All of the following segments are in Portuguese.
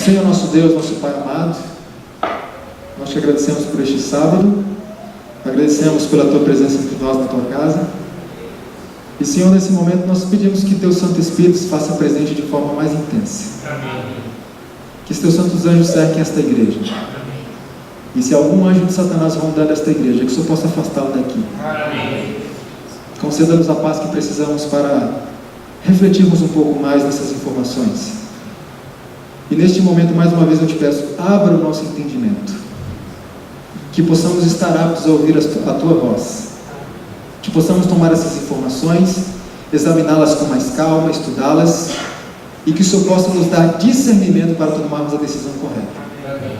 Senhor nosso Deus, nosso Pai amado, nós te agradecemos por este sábado, agradecemos pela tua presença entre nós na tua casa, e Senhor, nesse momento nós pedimos que teu Santo Espírito se faça presente de forma mais intensa. Amém. Que os teus santos anjos cerquem esta igreja. Amém. E se algum anjo de Satanás rondar desta igreja, que o Senhor possa afastá-lo daqui. Amém. Conceda-nos a paz que precisamos para refletirmos um pouco mais nessas informações. E neste momento, mais uma vez eu te peço, abra o nosso entendimento, que possamos estar aptos a ouvir a tua voz, que possamos tomar essas informações, examiná-las com mais calma, estudá-las, e que o Senhor possa nos dar discernimento para tomarmos a decisão correta. Amém.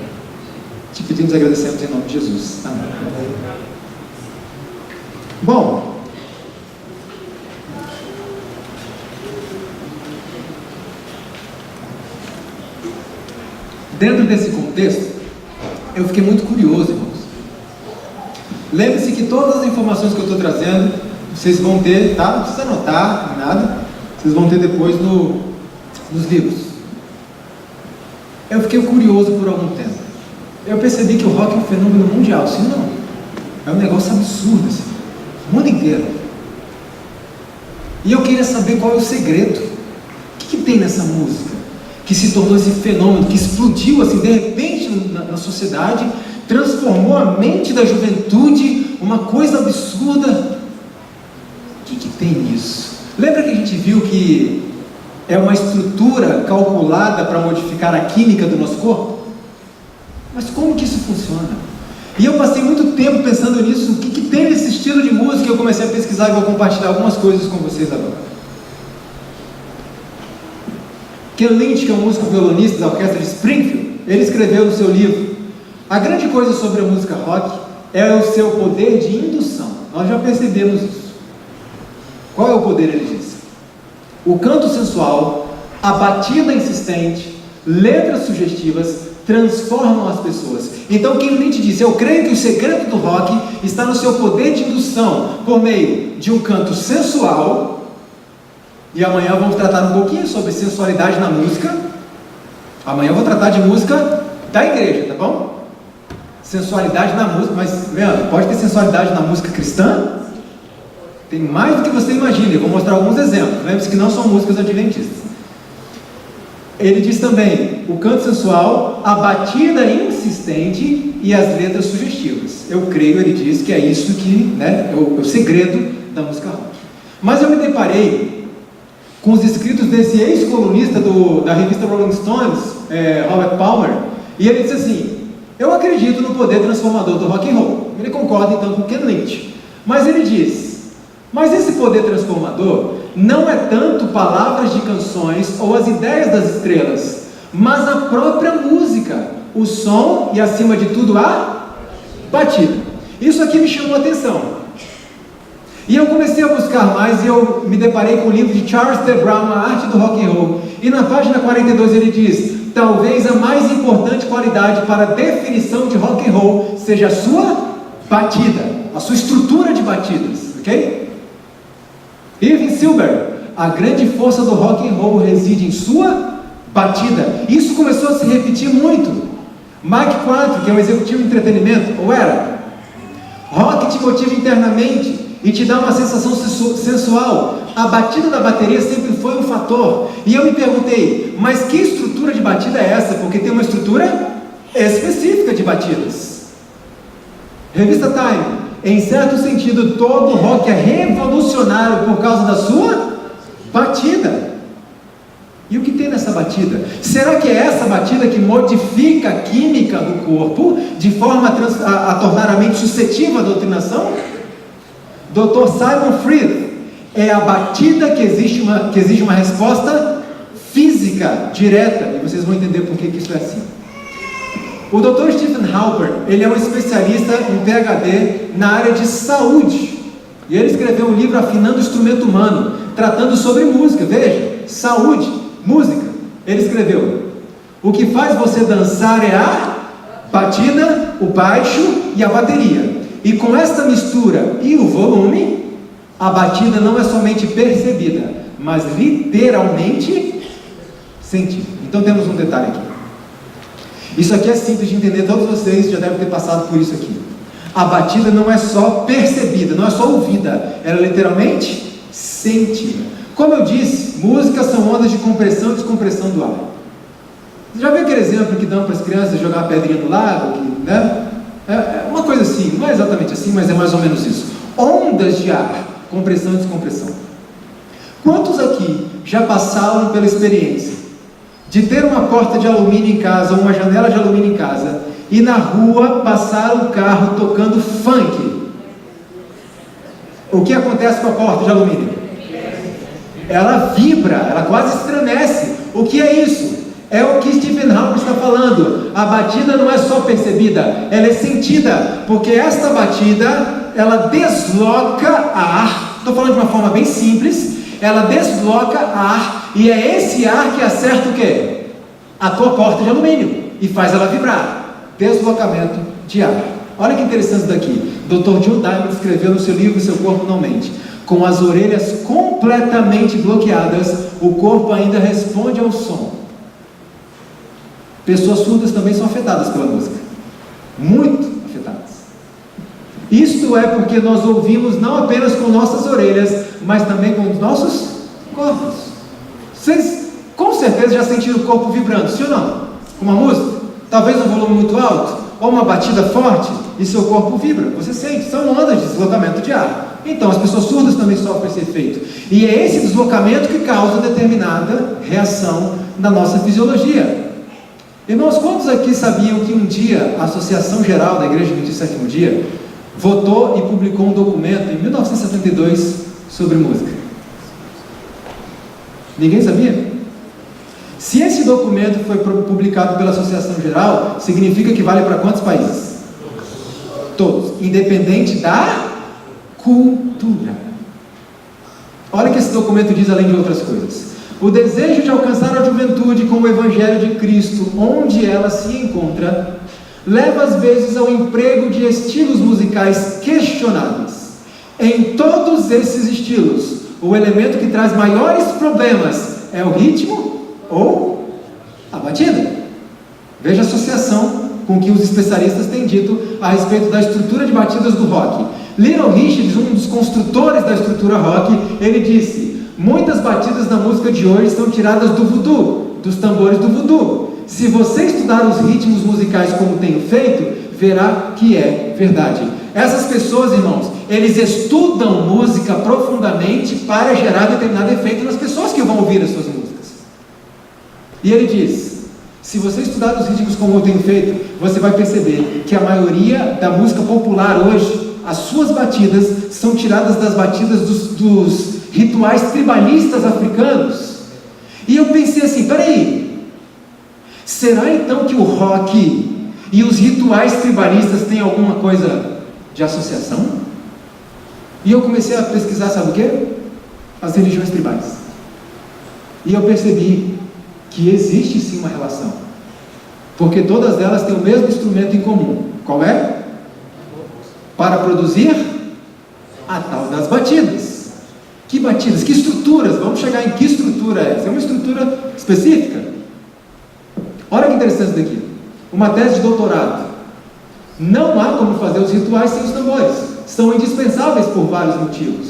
Te pedimos e agradecemos em nome de Jesus. Amém. Bom, dentro desse contexto, eu fiquei muito curioso, irmãos. Lembre-se que todas as informações que eu estou trazendo, vocês vão ter, tá? Não precisa anotar, nada. Vocês vão ter depois nos livros. Eu fiquei curioso por algum tempo. Eu percebi que o rock é um fenômeno mundial, sim, não? É um negócio absurdo, assim. O mundo inteiro. E eu queria saber qual é o segredo. O que tem nessa música que se tornou esse fenômeno, que explodiu assim, de repente na sociedade, transformou a mente da juventude, uma coisa absurda. O que tem nisso? Lembra que a gente viu que é uma estrutura calculada para modificar a química do nosso corpo? Mas como que isso funciona? E eu passei muito tempo pensando nisso, o que tem nesse estilo de música, eu comecei a pesquisar e vou compartilhar algumas coisas com vocês agora. Ken Lynch, que é um músico violonista da orquestra de Springfield, ele escreveu no seu livro: a grande coisa sobre a música rock é o seu poder de indução. Nós já percebemos isso. Qual é o poder, ele diz? O canto sensual, a batida insistente, letras sugestivas transformam as pessoas. Então Ken Lynch disse: eu creio que o segredo do rock está no seu poder de indução, por meio de um canto sensual. E amanhã vamos tratar um pouquinho sobre sensualidade na música. Amanhã eu vou tratar de música da igreja, tá bom? Sensualidade na música, mas Leandro, pode ter sensualidade na música cristã? Tem mais do que você imagina, eu vou mostrar alguns exemplos. Lembre-se que não são músicas adventistas. Ele diz também o canto sensual, a batida insistente e as letras sugestivas. Eu creio, ele diz, que é isso que, é o segredo da música rock. Mas eu me deparei com os escritos desse ex-colunista da revista Rolling Stones, Robert Palmer, e ele disse assim: eu acredito no poder transformador do rock and roll. Ele concorda então com Ken Lynch, mas ele diz: mas esse poder transformador não é tanto palavras de canções ou as ideias das estrelas, mas a própria música, o som e, acima de tudo, a batida. Isso aqui me chamou a atenção. E eu comecei a buscar mais e eu me deparei com o livro de Charles T. Brown, A Arte do Rock and Roll. E na página 42 ele diz: talvez a mais importante qualidade para a definição de rock and roll seja a sua batida, a sua estrutura de batidas, ok? Irving Silber: a grande força do rock and roll reside em sua batida. Isso começou a se repetir muito. Mike Quantrill, que é um executivo de entretenimento, ou era: rock te motiva internamente e te dá uma sensação sensual. A batida da bateria sempre foi um fator. E eu me perguntei: mas que estrutura de batida é essa? Porque tem uma estrutura específica de batidas. Revista Time: em certo sentido, todo rock é revolucionário por causa da sua batida. E o que tem nessa batida? Será que é essa batida que modifica a química do corpo de forma a tornar a mente suscetível à doutrinação? Dr. Simon Freed: é a batida que exige uma resposta física direta. E vocês vão entender por que isso é assim. O Dr. Stephen Halper, ele é um especialista em PhD na área de saúde. E ele escreveu um livro, Afinando o Instrumento Humano, tratando sobre música. Veja, saúde, música. Ele escreveu: o que faz você dançar é a batida, o baixo e a bateria. E com esta mistura e o volume, a batida não é somente percebida, mas literalmente sentida. Então temos um detalhe aqui. Isso aqui é simples de entender, todos vocês já devem ter passado por isso aqui. A batida não é só percebida, não é só ouvida, ela é literalmente sentida. Como eu disse, músicas são ondas de compressão e descompressão do ar. Você já viu aquele exemplo que dão para as crianças jogar a pedrinha no lago? Né? É uma coisa assim, não é exatamente assim, mas é mais ou menos isso. Ondas de ar, compressão e descompressão. Quantos aqui já passaram pela experiência de ter uma porta de alumínio em casa, ou uma janela de alumínio em casa, e na rua passar um carro tocando funk? O que acontece com a porta de alumínio? Ela vibra, ela quase estremece. O que é isso? É o que Stephen Hawking está falando. A batida não é só percebida, ela é sentida, porque esta batida, ela desloca ar. Estou falando de uma forma bem simples. Ela desloca ar, e é esse ar que acerta o quê? A tua porta de alumínio, e faz ela vibrar. Deslocamento de ar. Olha que interessante daqui. Dr. Joe Diamond escreveu no seu livro Seu Corpo Não Mente: com as orelhas completamente bloqueadas, o corpo ainda responde ao som. Pessoas surdas também são afetadas pela música, muito afetadas. Isto é porque nós ouvimos não apenas com nossas orelhas, mas também com os nossos corpos. Vocês com certeza já sentiram o corpo vibrando, sim ou não? Com uma música, talvez um volume muito alto, ou uma batida forte, e seu corpo vibra, você sente, são ondas de deslocamento de ar. Então as pessoas surdas também sofrem esse efeito, e é esse deslocamento que causa determinada reação na nossa fisiologia. Irmãos, quantos aqui sabiam que um dia a Associação Geral da Igreja Adventista do Sétimo Dia votou e publicou um documento em 1972 sobre música? Ninguém sabia? Se esse documento foi publicado pela Associação Geral, significa que vale para quantos países? Todos, independente da cultura. Olha o que esse documento diz, além de outras coisas. O desejo de alcançar a juventude com o Evangelho de Cristo, onde ela se encontra, leva às vezes ao emprego de estilos musicais questionáveis. Em todos esses estilos, o elemento que traz maiores problemas é o ritmo ou a batida. Veja a associação com que os especialistas têm dito a respeito da estrutura de batidas do rock. Little Richards, um dos construtores da estrutura rock, ele disse: muitas batidas da música de hoje são tiradas do voodoo, dos tambores do voodoo. Se você estudar os ritmos musicais como tenho feito, verá que é verdade. Essas pessoas, irmãos, eles estudam música profundamente para gerar determinado efeito nas pessoas que vão ouvir as suas músicas. E ele diz: se você estudar os ritmos como eu tenho feito, você vai perceber que a maioria da música popular hoje, as suas batidas são tiradas das batidas dos rituais tribalistas africanos. E eu pensei assim, peraí, será então que o rock e os rituais tribalistas têm alguma coisa de associação? E eu comecei a pesquisar, sabe o quê? As religiões tribais. E eu percebi que existe sim uma relação, porque todas elas têm o mesmo instrumento em comum. Qual é? Para produzir a tal das batidas. Que batidas? Que estruturas? Vamos chegar em que estrutura é essa? É uma estrutura específica? Olha que interessante isso daqui. Uma tese de doutorado. Não há como fazer os rituais sem os tambores. São indispensáveis por vários motivos.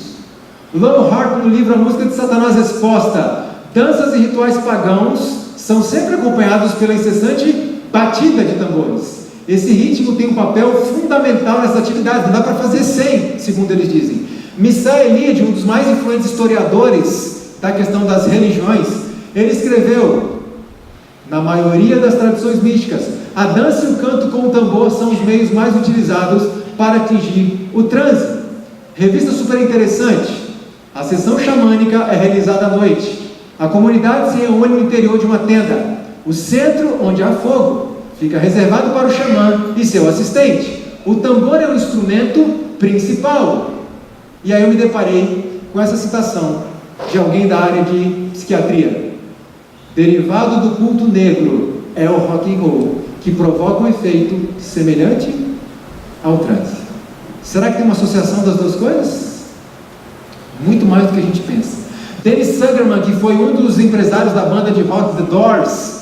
Lowell Harp, no livro A Música de Satanás Exposta: danças e rituais pagãos são sempre acompanhados pela incessante batida de tambores. Esse ritmo tem um papel fundamental nessas atividades, não dá para fazer sem, segundo eles dizem. Messiah Elliott, um dos mais influentes historiadores da questão das religiões, ele escreveu: na maioria das tradições místicas, a dança e o canto com o tambor são os meios mais utilizados para atingir o transe. Revista super interessante. A sessão xamânica é realizada à noite. A comunidade se reúne no interior de uma tenda. O centro, onde há fogo, fica reservado para o xamã e seu assistente. O tambor é o instrumento principal. E aí eu me deparei com essa citação de alguém da área de psiquiatria: derivado do culto negro é o rock and roll, que provoca um efeito semelhante ao transe. Será que tem uma associação das duas coisas? Muito mais do que a gente pensa. Dennis Sugerman, que foi um dos empresários da banda de rock The Doors,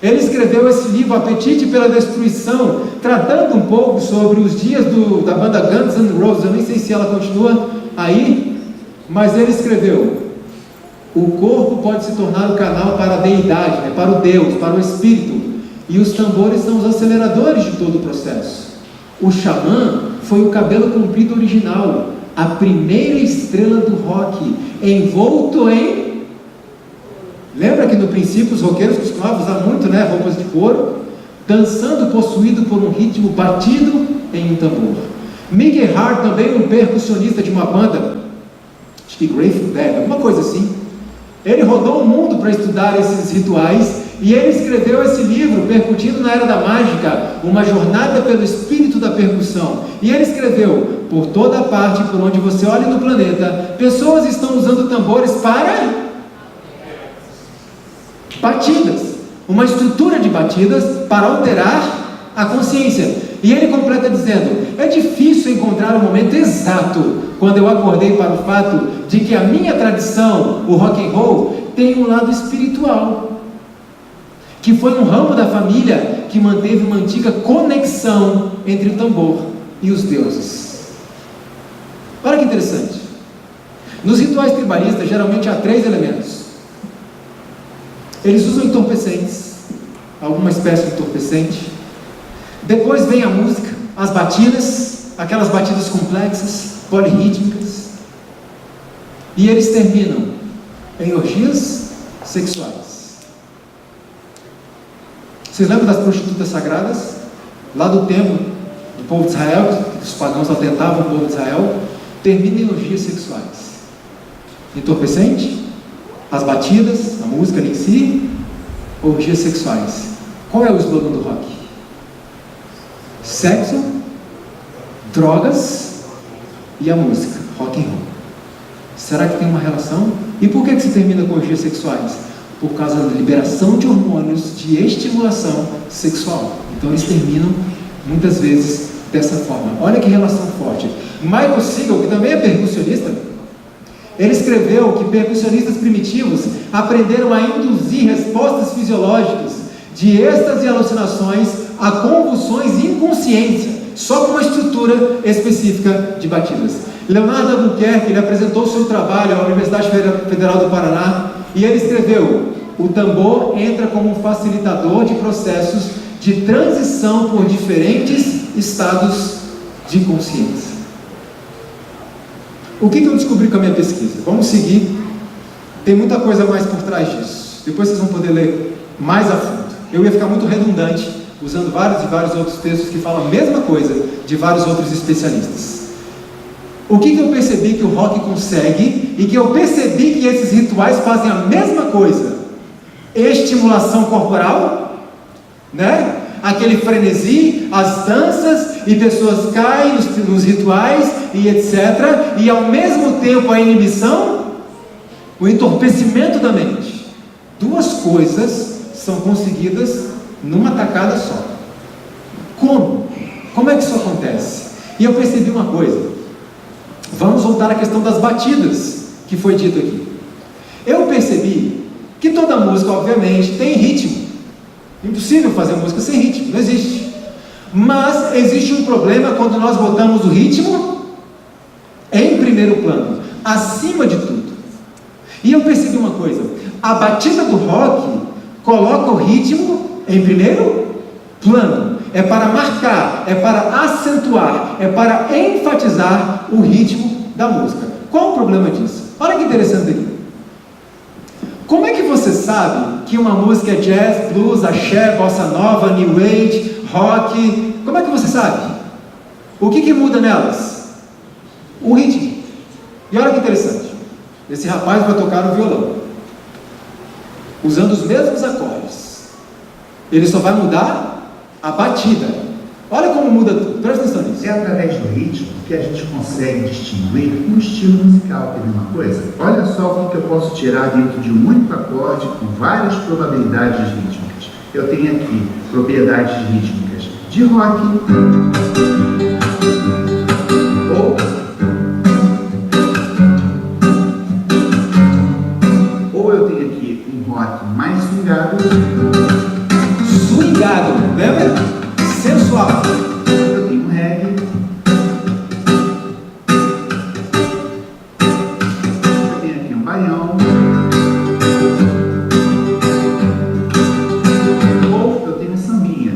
Ele escreveu esse livro, Apetite pela Destruição, tratando um pouco sobre os dias da banda Guns N' Roses. Eu nem sei se ela continua aí, mas ele escreveu: o corpo pode se tornar o canal para a deidade, né? Para o Deus, para o Espírito, e os tambores são os aceleradores de todo o processo. O xamã foi o cabelo comprido original, a primeira estrela do rock, envolto em... Lembra que no princípio os roqueiros costumavam usar muito, né, roupas de couro, dançando possuído por um ritmo batido em um tambor. Mickey Hart, também um percussionista de uma banda, acho que Grateful Dead, alguma coisa assim. Ele rodou o mundo para estudar esses rituais, e ele escreveu esse livro, Percutindo na Era da Mágica, uma jornada pelo espírito da percussão. E ele escreveu: por toda parte por onde você olha no planeta, pessoas estão usando tambores para batidas, uma estrutura de batidas para alterar a consciência. E ele completa dizendo: é difícil encontrar o momento exato quando eu acordei para o fato de que a minha tradição, o rock and roll, tem um lado espiritual, que foi um ramo da família que manteve uma antiga conexão entre o tambor e os deuses. Olha que interessante. Nos rituais tribalistas, geralmente há 3 elementos. Eles usam entorpecentes, alguma espécie de entorpecente. Depois vem a música, as batidas, aquelas batidas complexas, polirrítmicas. E eles terminam em orgias sexuais. Vocês lembram das prostitutas sagradas? Lá do templo do povo de Israel, que os pagãos atentavam o povo de Israel, termina em orgias sexuais. Entorpecente, as batidas, a música em si, orgias sexuais. Qual é o slogan do rock? Sexo, drogas e a música, rock and roll. Será que tem uma relação? E por que se termina com orgias sexuais? Por causa da liberação de hormônios de estimulação sexual. Então eles terminam muitas vezes dessa forma. Olha que relação forte. Michael Siegel, que também é percussionista, ele escreveu que percussionistas primitivos aprenderam a induzir respostas fisiológicas de êxtase e alucinações a convulsões e inconsciência, só com uma estrutura específica de batidas. Leonardo Albuquerque, ele apresentou o seu trabalho à Universidade Federal do Paraná, e ele escreveu: o tambor entra como um facilitador de processos de transição por diferentes estados de consciência. O que eu descobri com a minha pesquisa? Vamos seguir. Tem muita coisa mais por trás disso. Depois vocês vão poder ler mais a fundo. Eu ia ficar muito redundante, usando vários e vários outros textos que falam a mesma coisa de vários outros especialistas. O que eu percebi que o rock consegue, e que eu percebi que esses rituais fazem a mesma coisa: estimulação corporal, né? Aquele frenesi, as danças, e pessoas caem nos rituais e etc. E ao mesmo tempo a inibição, o entorpecimento da mente. 2 coisas são conseguidas numa tacada só. Como? Como é que isso acontece? E eu percebi uma coisa. Vamos voltar à questão das batidas, que foi dito aqui. Eu percebi que toda música, obviamente, tem ritmo. Impossível fazer música sem ritmo, não existe. Mas existe um problema quando nós botamos o ritmo em primeiro plano, acima de tudo. E eu percebi uma coisa: a batida do rock coloca o ritmo em primeiro plano. É para marcar, é para acentuar, é para enfatizar o ritmo da música. Qual o problema disso? Olha que interessante aqui. Como é que você sabe que uma música é jazz, blues, axé, bossa nova, new age, rock? Como é que você sabe? O que muda nelas? O ritmo. E olha que interessante. Esse rapaz vai tocar no violão, usando os mesmos acordes. Ele só vai mudar a batida. Olha como muda tudo. Presta atenção nisso. É através do ritmo que a gente consegue distinguir um estilo musical. Tem uma coisa? Olha só o que eu posso tirar dentro de um único acorde com várias probabilidades rítmicas. Eu tenho aqui propriedades rítmicas de rock, ou eu tenho aqui um rock mais swingado, baião. Ou eu tenho um sambinha.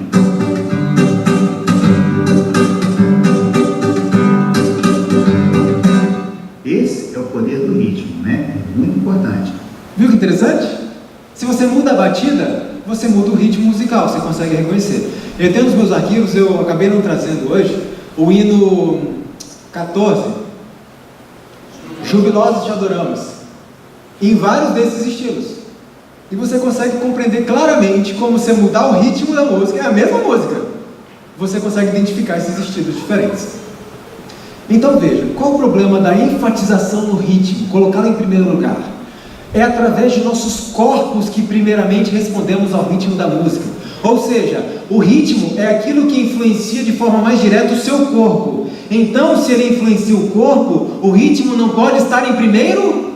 Esse é o poder do ritmo, né? Muito importante. Viu que interessante? Se você muda a batida, você muda o ritmo musical, você consegue reconhecer. Eu tenho nos meus arquivos, eu acabei não trazendo hoje, o hino 14, Jubilosos Te Adoramos, em vários desses estilos. E você consegue compreender claramente como você mudar o ritmo da música, é a mesma música, você consegue identificar esses estilos diferentes. Então veja, qual o problema da enfatização no ritmo, colocá-lo em primeiro lugar? É através de nossos corpos que primeiramente respondemos ao ritmo da música. Ou seja, o ritmo é aquilo que influencia de forma mais direta o seu corpo. Então, se ele influencia o corpo, o ritmo não pode estar em primeiro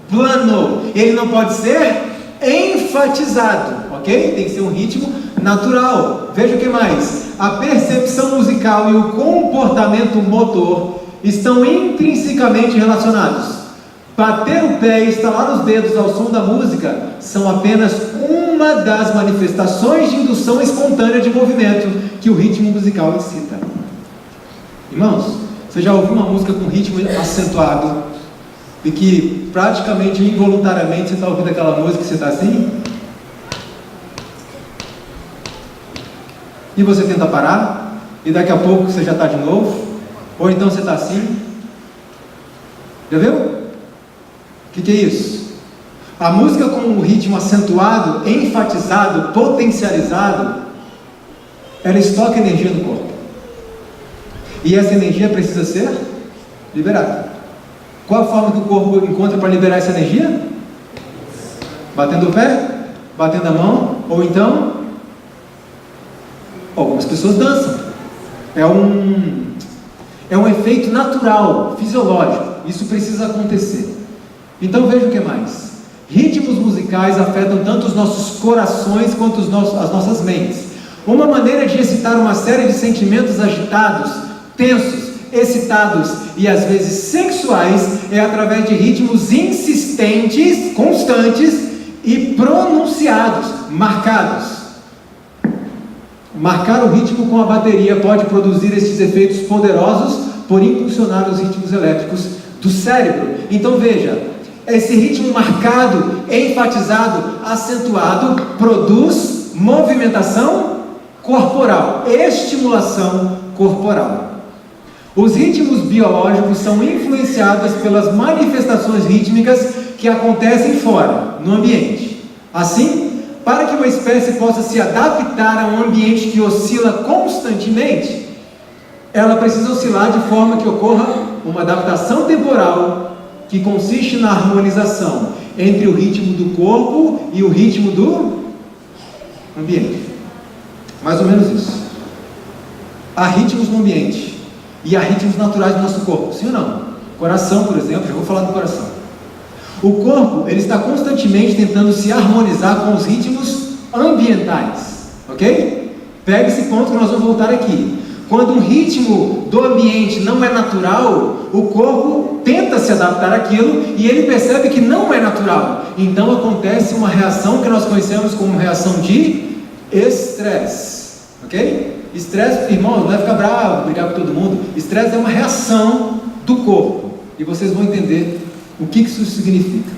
plano. Ele não pode ser enfatizado, ok? Tem que ser um ritmo natural. Veja o que mais. A percepção musical e o comportamento motor estão intrinsecamente relacionados. Bater o pé e estalar os dedos ao som da música são apenas uma das manifestações de indução espontânea de movimento que o ritmo musical incita. Irmãos, você já ouviu uma música com ritmo acentuado e que praticamente involuntariamente você está ouvindo aquela música e você está assim? E você tenta parar e daqui a pouco você já está de novo? Ou então você está assim? Já viu? O que é isso? A música com um ritmo acentuado, enfatizado, potencializado, ela estoca energia no corpo. E essa energia precisa ser liberada. Qual a forma que o corpo encontra para liberar essa energia? Batendo o pé? Batendo a mão? Ou então, algumas pessoas dançam. É um efeito natural, fisiológico. Isso precisa acontecer. Então veja o que mais. Ritmos musicais afetam tanto os nossos corações quanto as nossas mentes. Uma maneira de excitar uma série de sentimentos agitados, tensos, excitados e às vezes sexuais é através de ritmos insistentes, constantes e pronunciados, marcados. Marcar o ritmo com a bateria pode produzir estes efeitos poderosos por impulsionar os ritmos elétricos do cérebro. Então veja, esse ritmo marcado, enfatizado, acentuado, produz movimentação corporal, estimulação corporal. Os ritmos biológicos são influenciados pelas manifestações rítmicas que acontecem fora, no ambiente. Assim, para que uma espécie possa se adaptar a um ambiente que oscila constantemente, ela precisa oscilar de forma que ocorra uma adaptação temporal que consiste na harmonização entre o ritmo do corpo e o ritmo do ambiente. Mais ou menos isso. Há ritmos no ambiente e há ritmos naturais do nosso corpo, sim ou não? Coração, por exemplo, já vou falar do coração. O corpo, ele está constantemente tentando se harmonizar com os ritmos ambientais, ok? Pega esse ponto que nós vamos voltar aqui. Quando um ritmo do ambiente não é natural, o corpo tenta se adaptar àquilo e ele percebe que não é natural. Então acontece uma reação que nós conhecemos como reação de estresse, ok? Estresse, irmão, não vai ficar bravo, brigar com todo mundo. Estresse é uma reação do corpo e vocês vão entender o que isso significa.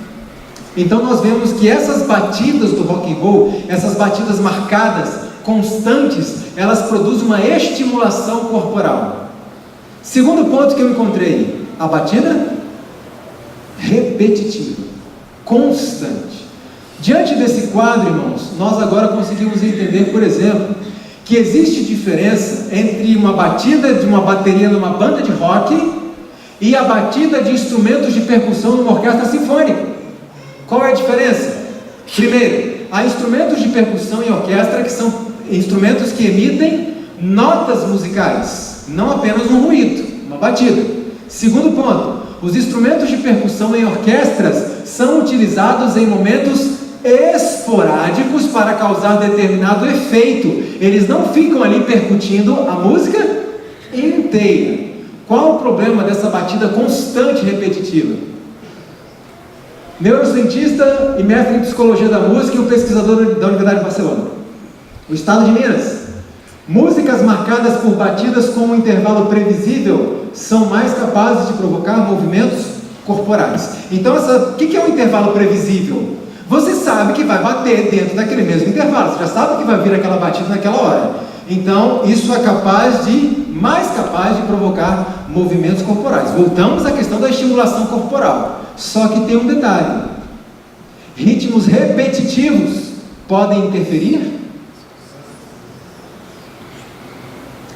Então nós vemos que essas batidas do rock and roll, essas batidas marcadas, constantes, elas produzem uma estimulação corporal. Segundo ponto que eu encontrei, a batida repetitiva, constante. Diante desse quadro, irmãos, nós agora conseguimos entender, por exemplo, que existe diferença entre uma batida de uma bateria numa banda de rock e a batida de instrumentos de percussão numa orquestra sinfônica. Qual é a diferença? Primeiro, há instrumentos de percussão em orquestra que são instrumentos que emitem notas musicais, não apenas um ruído, uma batida. Segundo ponto, os instrumentos de percussão em orquestras são utilizados em momentos esporádicos para causar determinado efeito. Eles não ficam ali percutindo a música inteira. Qual o problema dessa batida constante e repetitiva? neurocientista e mestre em psicologia da música e um pesquisador da Universidade de Barcelona. O estado de Minas. Músicas marcadas por batidas com um intervalo previsível são mais capazes de provocar movimentos corporais. Então, o que é um intervalo previsível? Você sabe que vai bater dentro daquele mesmo intervalo, você já sabe que vai vir aquela batida naquela hora. Então, isso é mais capaz de provocar movimentos corporais. Voltamos à questão da estimulação corporal. Só que tem um detalhe: ritmos repetitivos podem interferir?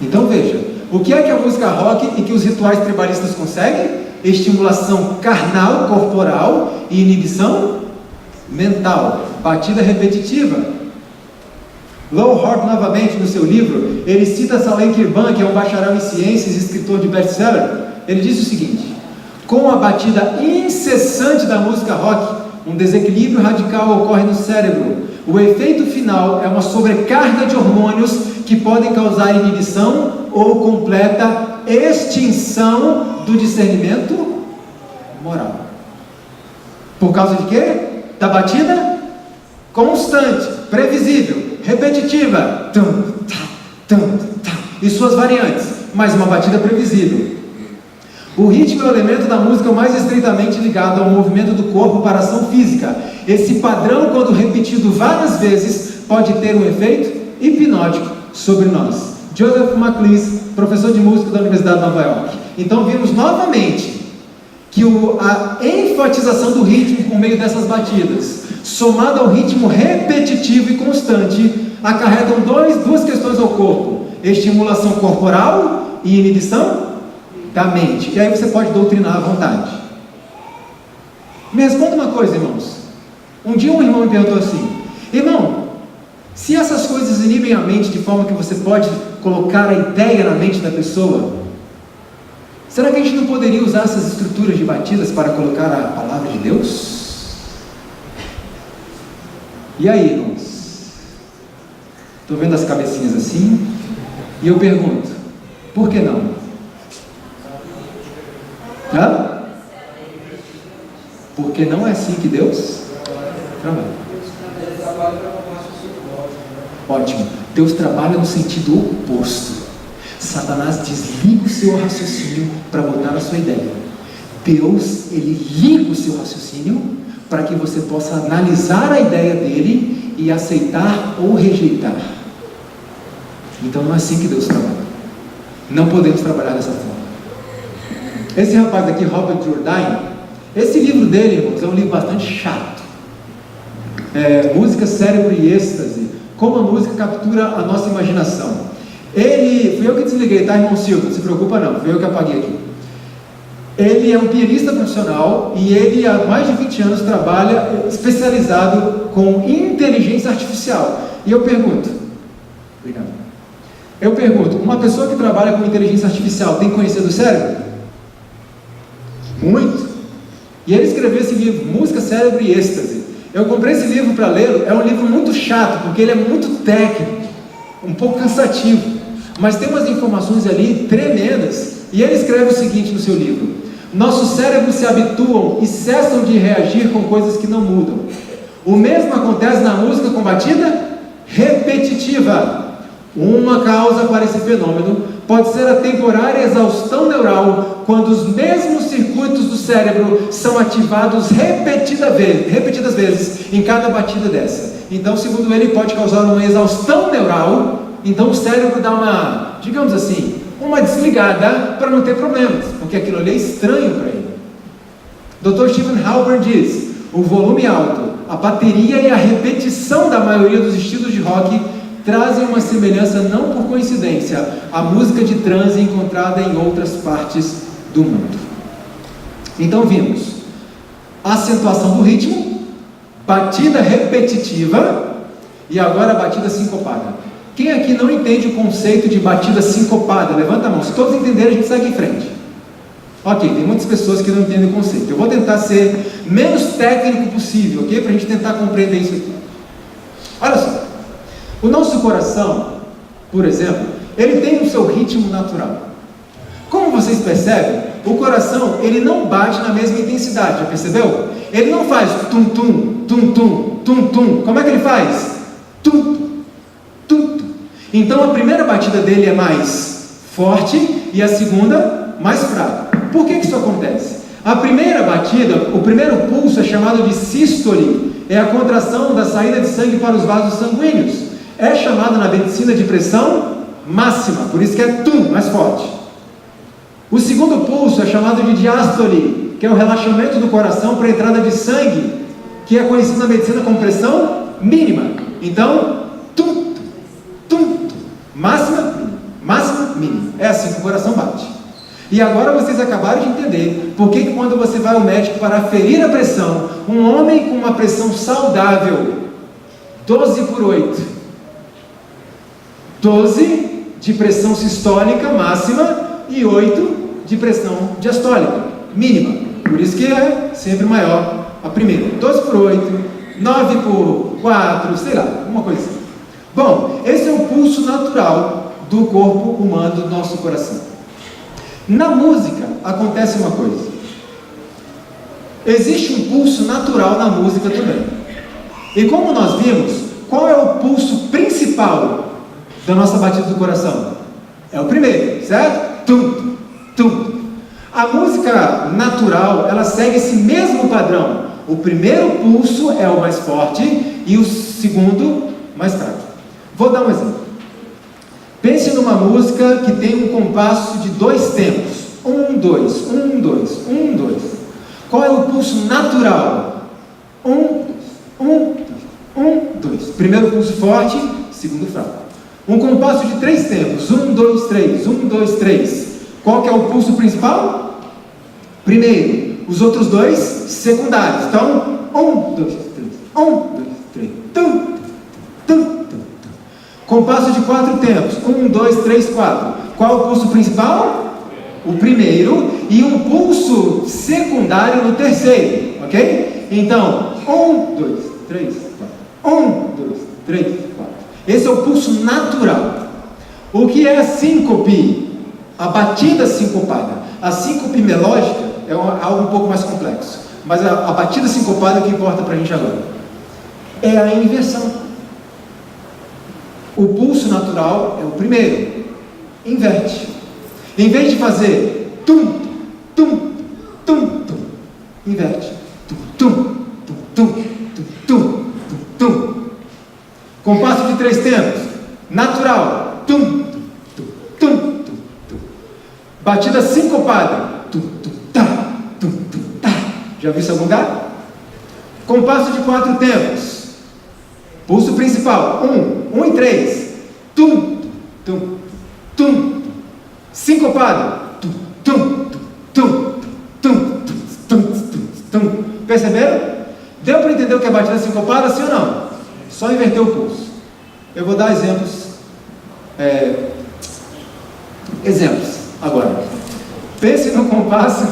Então veja, o que é que a música rock e que os rituais tribalistas conseguem? Estimulação carnal, corporal e inibição mental, batida repetitiva. Lowhart, novamente, no seu livro, ele cita Salem Kirban, que é um bacharel em ciências e escritor de best-seller. Ele diz o seguinte: com a batida incessante da música rock, um desequilíbrio radical ocorre no cérebro. O efeito final é uma sobrecarga de hormônios que podem causar inibição ou completa extinção do discernimento moral. Por causa de quê? Da batida constante, previsível, repetitiva, e suas variantes, mas uma batida previsível. O ritmo é o elemento da música mais estreitamente ligado ao movimento do corpo para a ação física. Esse padrão, quando repetido várias vezes, pode ter um efeito hipnótico sobre nós. Joseph MacLeish, professor de música da Universidade de Nova York. Então vimos novamente que a enfatização do ritmo por meio dessas batidas, somado ao ritmo repetitivo e constante, acarretam duas questões ao corpo: estimulação corporal e inibição da mente. E aí você pode doutrinar à vontade. Me responda uma coisa, irmãos. Um dia um irmão me perguntou assim: irmão, se essas coisas inibem a mente de forma que você pode colocar a ideia na mente da pessoa, será que a gente não poderia usar essas estruturas de batidas para colocar a palavra de Deus? E aí, irmãos? Estou vendo as cabecinhas assim, e eu pergunto: por que não? Hã? Porque não é assim que Deus trabalha. Ótimo. Deus trabalha no sentido oposto. Satanás desliga o seu raciocínio para botar a sua ideia. Deus, ele liga o seu raciocínio para que você possa analisar a ideia dele e aceitar ou rejeitar. Então não é assim que Deus trabalha. Não podemos trabalhar dessa forma. Esse rapaz aqui, Robert Jordan, esse livro dele, irmãos, é um livro bastante chato. Música, Cérebro e Êxtase. Como a música captura a nossa imaginação. Fui eu que desliguei, tá, irmão Silvio? Não se preocupa não, fui eu que apaguei aqui. Ele é um pianista profissional e ele há mais de 20 anos trabalha especializado com inteligência artificial. E eu pergunto, uma pessoa que trabalha com inteligência artificial tem conhecido o cérebro? Muito. E ele escreveu esse livro, Música, Cérebro e Êxtase. Eu comprei esse livro para lê-lo. É um livro muito chato, porque ele é muito técnico, um pouco cansativo, mas tem umas informações ali tremendas. E ele escreve o seguinte no seu livro: nossos cérebros se habituam e cessam de reagir com coisas que não mudam. O mesmo acontece na música com batida repetitiva. Uma causa para esse fenômeno pode ser a temporária exaustão neural, quando os mesmos circuitos do cérebro são ativados repetidas vezes em cada batida dessa. Então, segundo ele, pode causar uma exaustão neural. Então o cérebro dá uma, digamos assim, uma desligada para não ter problemas, porque aquilo ali é estranho para ele. Dr. Stephen Halpern diz: o volume alto, a bateria e a repetição da maioria dos estilos de rock trazem uma semelhança não por coincidência à música de transe encontrada em outras partes do mundo. Então vimos acentuação do ritmo, batida repetitiva e agora batida sincopada. Quem aqui não entende o conceito de batida sincopada? Levanta a mão. Se todos entenderem, a gente segue em frente. Ok, tem muitas pessoas que não entendem o conceito. Eu vou tentar ser menos técnico possível, ok? Para a gente tentar compreender isso aqui. Olha só. O nosso coração, por exemplo, ele tem o seu ritmo natural. Como vocês percebem, o coração, ele não bate na mesma intensidade, já percebeu? Ele não faz tum-tum, tum-tum, tum-tum. Como é que ele faz? Tum-tum, tum-tum. Então a primeira batida dele é mais forte e a segunda mais fraca. Por que isso acontece? A primeira batida, o primeiro pulso é chamado de sístole, é a contração da saída de sangue para os vasos sanguíneos. É chamado na medicina de pressão máxima, por isso que é tum, mais forte. O segundo pulso é chamado de diástole, que é o relaxamento do coração para a entrada de sangue, que é conhecido na medicina como pressão mínima. Então, tum, tum, tum, máxima, máxima, mínima. É assim que o coração bate. E agora vocês acabaram de entender por que quando você vai ao médico para aferir a pressão, um homem com uma pressão saudável, 12/8, 12 de pressão sistólica máxima e 8 de pressão diastólica mínima. Por isso que é sempre maior a primeira. 12/8, 9/4, sei lá, uma coisa assim. Bom, esse é o pulso natural do corpo humano, do nosso coração. Na música acontece uma coisa. Existe um pulso natural na música também. E como nós vimos, qual é o pulso principal da nossa batida do coração? É o primeiro, certo? Tum, tum. A música natural, ela segue esse mesmo padrão. O primeiro pulso é o mais forte e o segundo mais fraco. Vou dar um exemplo. Pense numa música que tem um compasso de 2 tempos. 1, 2, 1, 2, 1, 2. Qual é o pulso natural? 1, 1, 1, 2. Primeiro pulso forte, segundo fraco. Um compasso de 3 tempos. 1, 2, 3, 1, 2, 3. Qual que é o pulso principal? Primeiro. Os outros 2 secundários. Então, 1, 2, 3, 1, 2, 3. Tum, tum, tum. Compasso de 4 tempos. 1, 2, 3, 4. Qual é o pulso principal? O primeiro. E um pulso secundário no terceiro. Ok? Então, 1, 2, 3, 4. 1, 2, 3, 4. Esse é o pulso natural. O que é a síncope? A batida sincopada. A síncope melódica é algo um pouco mais complexo. Mas a batida sincopada é o que importa para a gente agora. É a inversão. O pulso natural é o primeiro. Inverte. Em vez de fazer tum, tum, tum, tum, inverte. Tum, tum, tum, tum, tum, tum, tum. Compasso de 3 tempos. Natural. Tum, tum, tum, tum, tum, tum. Batida sincopada. Tum, tum, tá, tum, tum, tá. Já viu isso em algum lugar? Compasso de 4 tempos. Pulso principal, 1 e 3. Tum, tum, tum. Sincopado. Tum, tum, tum, tum, tum, tum, tum. Perceberam? Deu para entender o que é batida sincopada, sim ou não? Só inverter o pulso. Eu vou dar exemplos. Exemplos. Agora. Pense no compasso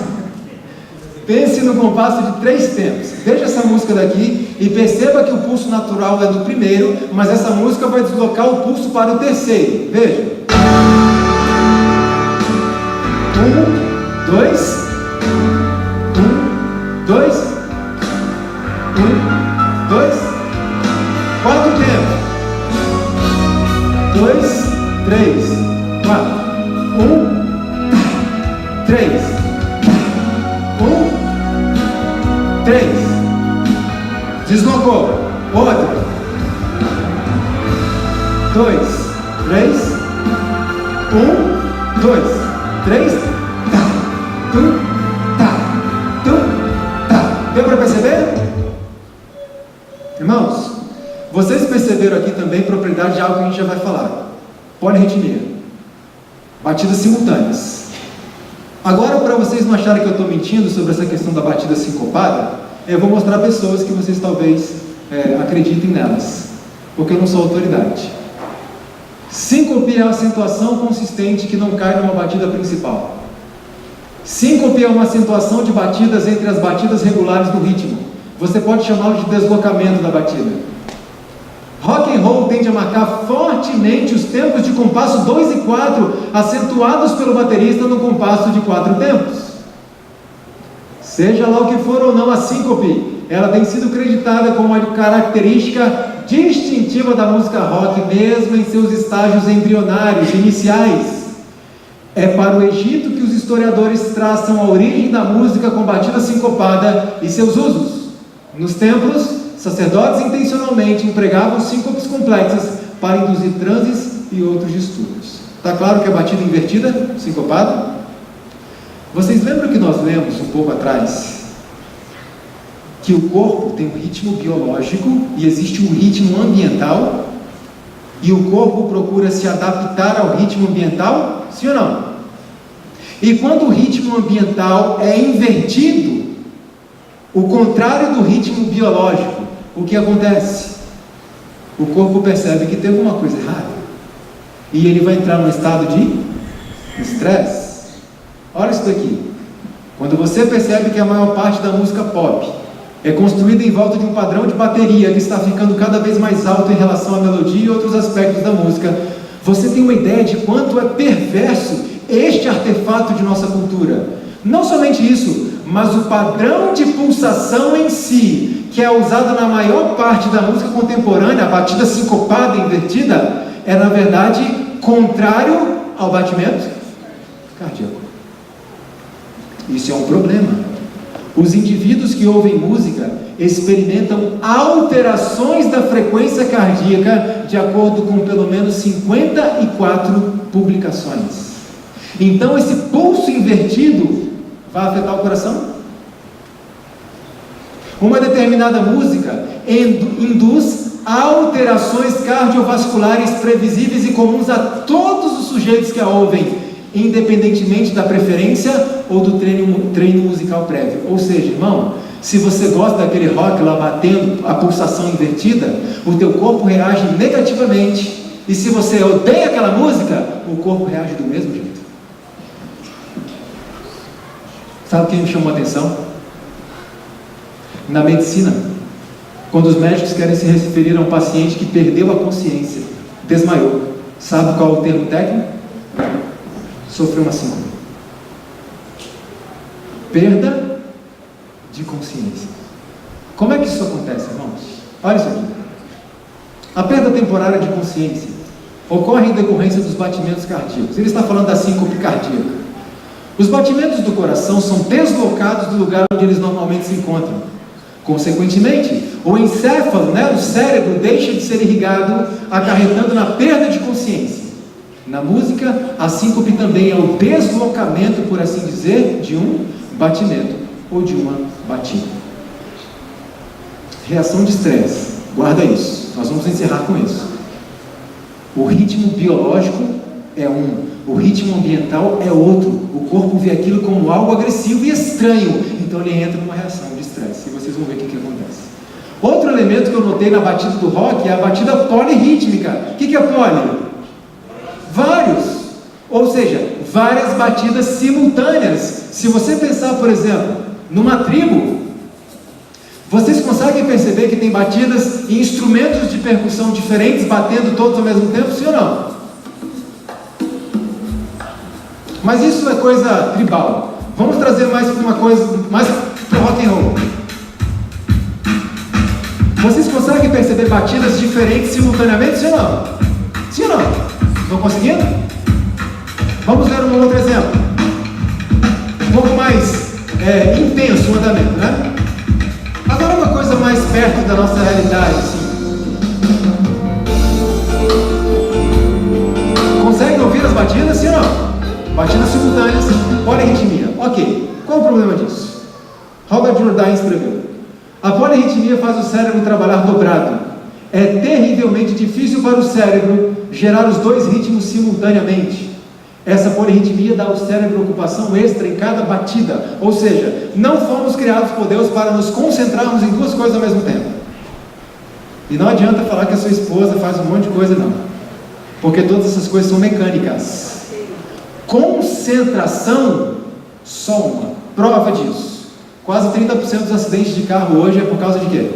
de 3 tempos. Veja essa música daqui e perceba que o pulso natural é do primeiro, mas essa música vai deslocar o pulso para o terceiro. Veja. 1, 2, 1, 2, 1, 2, 4 tempos. 2, 3, 4. 1, 3. 1, 3. Deslocou. Outra. 2, 3. 1, 2, 3. Tá. Tum, tá. Tum, tá. Deu para perceber? Irmãos, vocês perceberam aqui também propriedade de algo que a gente já vai falar. Polirritmia. Batidas simultâneas. Agora, para vocês não acharem que eu estou mentindo sobre essa questão da batida sincopada, eu vou mostrar pessoas que vocês talvez acreditem nelas, porque eu não sou autoridade. Síncope é a acentuação consistente que não cai numa batida principal. Síncope é uma acentuação de batidas entre as batidas regulares do ritmo. Você pode chamá-lo de deslocamento da batida. Rock and roll tende a marcar fortemente os tempos de compasso 2 e 4, acentuados pelo baterista no compasso de 4 tempos. Seja lá o que for ou não a síncope, ela tem sido creditada como uma característica distintiva da música rock, mesmo em seus estágios embrionários, iniciais. É para o Egito que os historiadores traçam a origem da música com batida sincopada e seus usos. Nos templos, sacerdotes intencionalmente empregavam síncopes complexas para induzir transes e outros distúrbios. Está claro que a batida invertida, sincopada? Vocês lembram que nós lemos um pouco atrás que o corpo tem um ritmo biológico e existe um ritmo ambiental, e o corpo procura se adaptar ao ritmo ambiental, sim ou não? E quando o ritmo ambiental é invertido, o contrário do ritmo biológico, o que acontece? O corpo percebe que tem alguma coisa errada e ele vai entrar num estado de estresse. Olha isso daqui. Quando você percebe que a maior parte da música pop é construída em volta de um padrão de bateria que está ficando cada vez mais alto em relação à melodia e outros aspectos da música, você tem uma ideia de quanto é perverso este artefato de nossa cultura. Não somente isso, mas o padrão de pulsação em si, que é usado na maior parte da música contemporânea, a batida sincopada, invertida, é na verdade contrário ao batimento cardíaco. Isso é um problema. Os indivíduos que ouvem música experimentam alterações da frequência cardíaca de acordo com pelo menos 54 publicações. Então esse pulso invertido vai afetar o coração? Uma determinada música induz alterações cardiovasculares previsíveis e comuns a todos os sujeitos que a ouvem, independentemente da preferência ou do treino musical prévio. Ou seja, irmão, se você gosta daquele rock lá batendo a pulsação invertida, o teu corpo reage negativamente. E se você odeia aquela música, o corpo reage do mesmo jeito. Sabe quem me chamou a atenção? Na medicina, quando os médicos querem se referir a um paciente que perdeu a consciência, desmaiou, sabe qual é o termo técnico? Sofreu uma síncope. Perda de consciência. Como é que isso acontece, irmãos? Olha isso aqui. A perda temporária de consciência ocorre em decorrência dos batimentos cardíacos. Ele está falando da síncope cardíaca. Os batimentos do coração são deslocados do lugar onde eles normalmente se encontram. Consequentemente, o encéfalo, o cérebro, deixa de ser irrigado, acarretando na perda de consciência. Na música, a síncope também é o deslocamento, por assim dizer, de um batimento ou de uma batida. Reação de estresse. Guarda isso. Nós vamos encerrar com isso. O ritmo biológico é um, o ritmo ambiental é outro. O corpo vê aquilo como algo agressivo e estranho, então ele entra numa reação de estresse. E vocês vão ver o que acontece. Outro elemento que eu notei na batida do rock é a batida polirrítmica. O que é poli? Vários, ou seja, várias batidas simultâneas. Se você pensar, por exemplo, numa tribo, vocês conseguem perceber que tem batidas e instrumentos de percussão diferentes batendo todos ao mesmo tempo, sim ou não? Mas isso é coisa tribal. Vamos trazer mais para uma coisa, mais para o rock and roll. Vocês conseguem perceber batidas diferentes simultaneamente, sim ou não? Sim ou não? Estão conseguindo? Vamos ver um outro exemplo. Um pouco mais intenso o andamento, né? Agora uma coisa mais perto da nossa realidade, assim. Conseguem ouvir as batidas, sim ou não? Batidas simultâneas, polirritmia. Ok, qual o problema disso? Robert Jourdain escreveu: a polirritmia faz o cérebro trabalhar dobrado. É terrivelmente difícil para o cérebro gerar os dois ritmos simultaneamente. Essa polirritmia dá ao cérebro ocupação extra em cada batida. Ou seja, não fomos criados por Deus para nos concentrarmos em duas coisas ao mesmo tempo. E não adianta falar que a sua esposa faz um monte de coisa, não. Porque todas essas coisas são mecânicas. Concentração, só uma. Prova disso. Quase 30% dos acidentes de carro hoje é por causa de quê?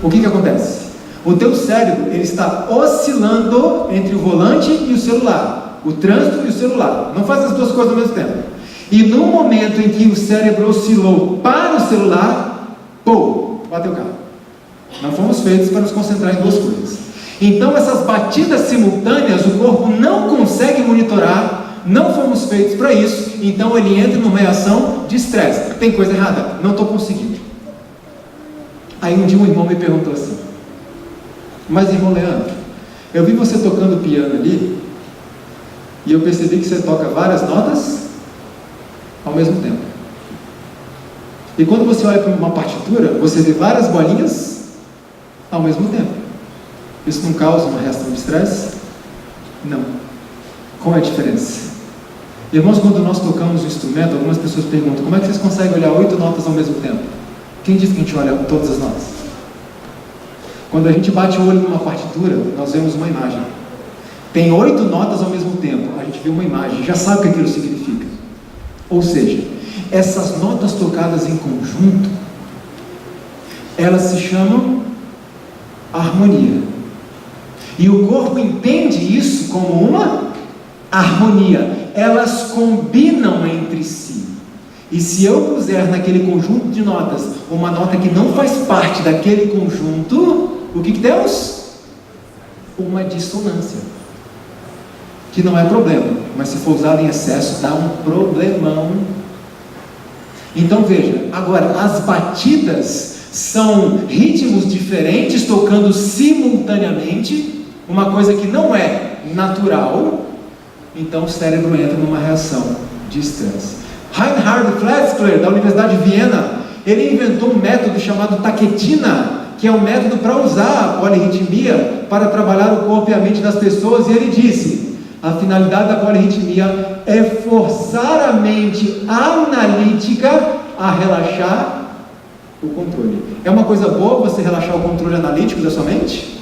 O que acontece? O teu cérebro, ele está oscilando entre o volante e o celular, o trânsito e o celular. Não faz as duas coisas ao mesmo tempo. E no momento em que o cérebro oscilou para o celular, pô, bateu o carro. Não fomos feitos para nos concentrar em duas coisas. Então essas batidas simultâneas o corpo não consegue monitorar, não fomos feitos para isso, então ele entra numa reação de estresse. Tem coisa errada? Não estou conseguindo. Aí um dia um irmão me perguntou assim: mas irmão Leandro, eu vi você tocando piano ali, e eu percebi que você toca várias notas ao mesmo tempo. E quando você olha para uma partitura, você vê várias bolinhas ao mesmo tempo. Isso não causa uma reação de estresse? Não. Qual é a diferença? Irmãos, quando nós tocamos um instrumento, algumas pessoas perguntam: como é que vocês conseguem olhar 8 notas ao mesmo tempo? Quem disse que a gente olha todas as notas? Quando a gente bate o olho numa partitura, nós vemos uma imagem. Tem 8 notas ao mesmo tempo, a gente vê uma imagem, já sabe o que aquilo significa. Ou seja, essas notas tocadas em conjunto, elas se chamam harmonia. E o corpo entende isso como uma harmonia. Elas combinam entre si. E se eu puser naquele conjunto de notas uma nota que não faz parte daquele conjunto, o que temos? Uma dissonância. Que não é problema, mas se for usado em excesso, dá um problemão. Então veja, agora as batidas são ritmos diferentes tocando simultaneamente, uma coisa que não é natural. Então o cérebro entra numa reação de estresse. Reinhard Flescler, da Universidade de Viena, ele inventou um método chamado taquetina, que é um método para usar a polirritmia para trabalhar o corpo e a mente das pessoas, e ele disse: a finalidade da polirritmia é forçar a mente analítica a relaxar o controle. É uma coisa boa você relaxar o controle analítico da sua mente?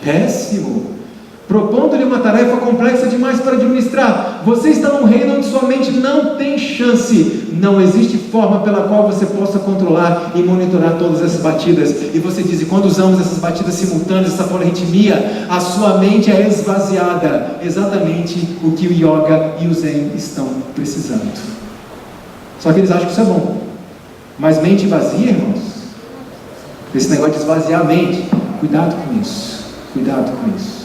Péssimo! Propondo-lhe uma tarefa complexa demais para administrar. Você está num reino onde sua mente não tem chance. Não existe forma pela qual você possa controlar e monitorar todas essas batidas. E você diz: e quando usamos essas batidas simultâneas, essa polirritmia, a sua mente é esvaziada. Exatamente o que o yoga e o zen estão precisando. Só que eles acham que isso é bom. Mas mente vazia, irmãos, esse negócio de esvaziar a mente, cuidado com isso. Cuidado com isso.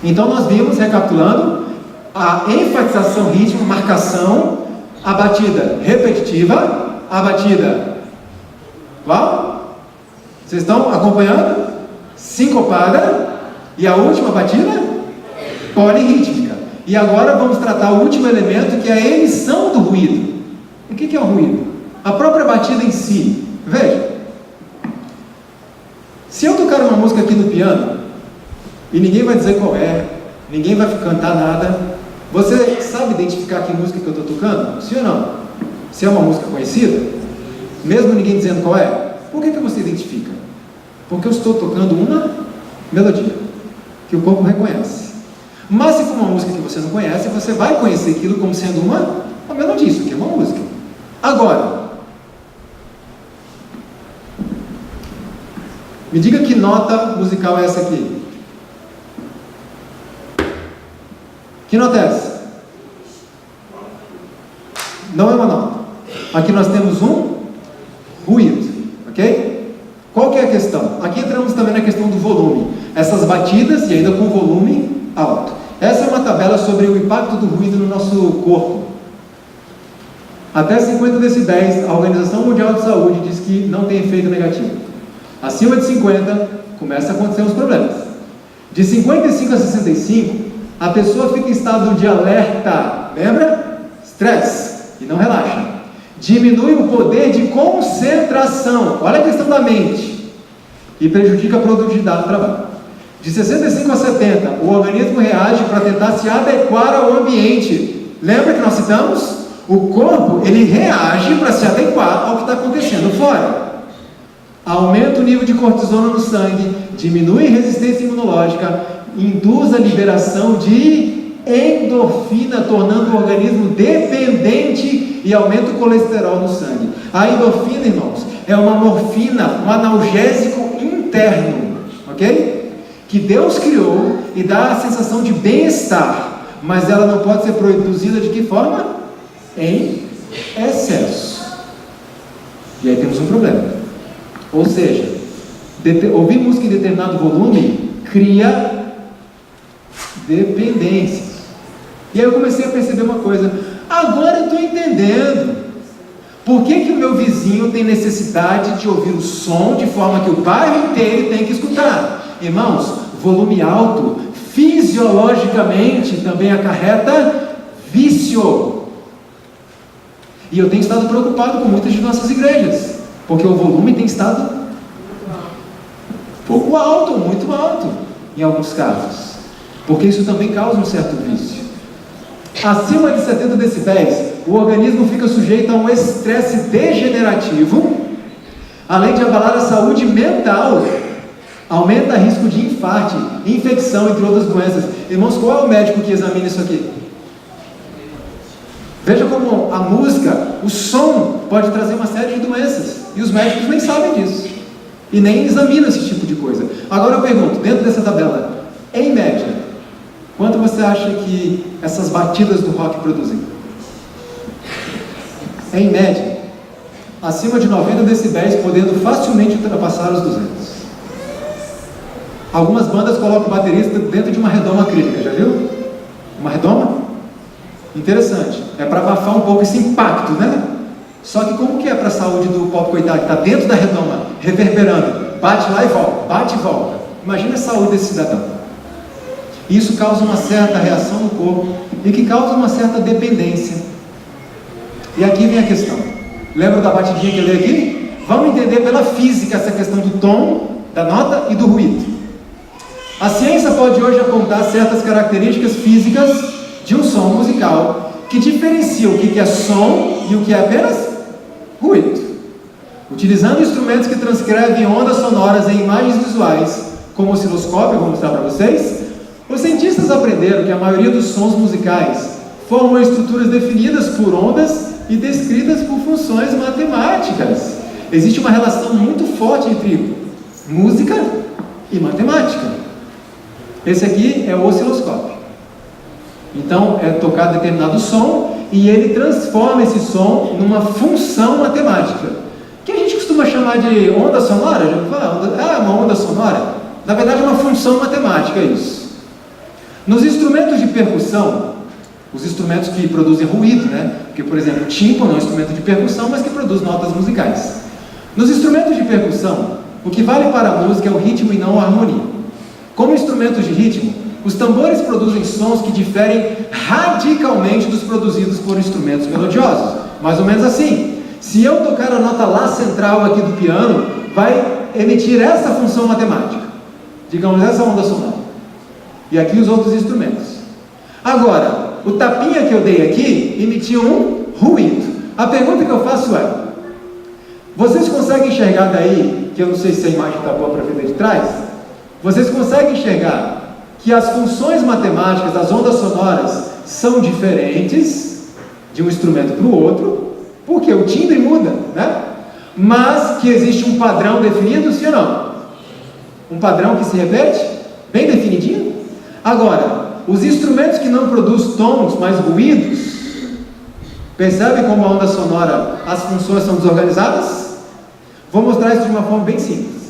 Então nós vimos, recapitulando, a enfatização rítmica, marcação, a batida repetitiva, a batida qual? Vocês estão acompanhando? Sincopada, e a última batida? Polirrítmica. E agora vamos tratar o último elemento, que é a emissão do ruído. O que é o ruído? A própria batida em si. Veja, se eu tocar uma música aqui no piano, e ninguém vai dizer qual é, ninguém vai cantar nada, você sabe identificar que música que eu estou tocando? Sim ou não? Se é uma música conhecida, mesmo ninguém dizendo qual é, por que você identifica? Porque eu estou tocando uma melodia, que o corpo reconhece. Mas se for uma música que você não conhece, você vai conhecer aquilo como sendo uma melodia, isso aqui é uma música. Agora, me diga que nota musical é essa aqui. Que nota é essa? Não é uma nota. Aqui nós temos um ruído, ok? Qual que é a questão? Aqui entramos também na questão do volume. Essas batidas e ainda com volume alto. Essa é uma tabela sobre o impacto do ruído no nosso corpo. Até 50 decibéis, a Organização Mundial de Saúde diz que não tem efeito negativo. Acima de 50, começa a acontecer os problemas. De 55 a 65, a pessoa fica em estado de alerta, lembra? Estresse, e não relaxa. Diminui o poder de concentração, olha a questão da mente, e prejudica a produtividade do trabalho. De 65 a 70, o organismo reage para tentar se adequar ao ambiente. Lembra que nós citamos? O corpo, ele reage para se adequar ao que está acontecendo fora. Aumenta o nível de cortisona no sangue, diminui a resistência imunológica, induz a liberação de endorfina, tornando o organismo dependente, e aumenta o colesterol no sangue. A endorfina, irmãos, é uma morfina, um analgésico interno, ok? Que Deus criou e dá a sensação de bem-estar, mas ela não pode ser produzida de que forma? em excesso. E aí temos um problema. Ou seja, ouvir música em determinado volume cria dependência. E aí eu comecei a perceber uma coisa. Agora eu estou entendendo por que o meu vizinho tem necessidade de ouvir o som de forma que o bairro inteiro tem que escutar. Irmãos, volume alto fisiologicamente também acarreta vício. E eu tenho estado preocupado com muitas de nossas igrejas, porque o volume tem estado pouco alto, muito alto, em alguns casos, porque isso também causa um certo vício. Acima de 70 decibéis, o organismo fica sujeito a um estresse degenerativo, além de abalar a saúde mental, aumenta o risco de infarto, infecção, entre outras doenças. Irmãos, qual é o médico que examina isso aqui? Veja como a música, o som, pode trazer uma série de doenças, e os médicos nem sabem disso, e nem examinam esse tipo de coisa. Agora eu pergunto, dentro dessa tabela, em média, quanto você acha que essas batidas do rock produzem? Em média, acima de 90 decibéis, podendo facilmente ultrapassar os 200. Algumas bandas colocam o baterista dentro de uma redoma acrílica, já viu? Uma redoma? Interessante. É para abafar um pouco esse impacto, né? Só que como que é para a saúde do pobre coitado que está dentro da redoma, reverberando, bate lá e volta, bate e volta. Imagina a saúde desse cidadão. Isso causa uma certa reação no corpo e que causa uma certa dependência. E aqui vem a questão. Lembra da batidinha que eu li aqui? Vamos entender pela física essa questão do tom, da nota e do ruído. A ciência pode hoje apontar certas características físicas de um som musical que diferencia o que é som e o que é apenas ruído. Utilizando instrumentos que transcrevem ondas sonoras em imagens visuais, como o osciloscópio, eu vou mostrar para vocês, os cientistas aprenderam que a maioria dos sons musicais formam estruturas definidas por ondas e descritas por funções matemáticas. Existe uma relação muito forte entre música e matemática. Esse aqui é o osciloscópio. Então, é tocar determinado som e ele transforma esse som numa função matemática, que a gente costuma chamar de onda sonora. Já fala, uma onda sonora. Na verdade, é uma função matemática isso. Nos instrumentos de percussão, os instrumentos que produzem ruído, né? Porque, por exemplo, o tímpano é um instrumento de percussão, mas que produz notas musicais. Nos instrumentos de percussão, o que vale para a música é o ritmo e não a harmonia. Como instrumentos de ritmo, os tambores produzem sons que diferem radicalmente dos produzidos por instrumentos melodiosos. Mais ou menos assim. Se eu tocar a nota Lá central aqui do piano, vai emitir essa função matemática. Digamos, essa onda sonora. E aqui os outros instrumentos. Agora, o tapinha que eu dei aqui emitiu um ruído. A pergunta que eu faço é: vocês conseguem enxergar daí, que eu não sei se a imagem está boa para ver de trás, vocês conseguem enxergar que as funções matemáticas das ondas sonoras são diferentes de um instrumento para o outro, porque o timbre muda, né? Mas que existe um padrão definido, sim ou não? Um padrão que se repete, bem definidinho. Agora, os instrumentos que não produzem tons, mas ruídos, percebe como a onda sonora, as funções são desorganizadas? Vou mostrar isso de uma forma bem simples.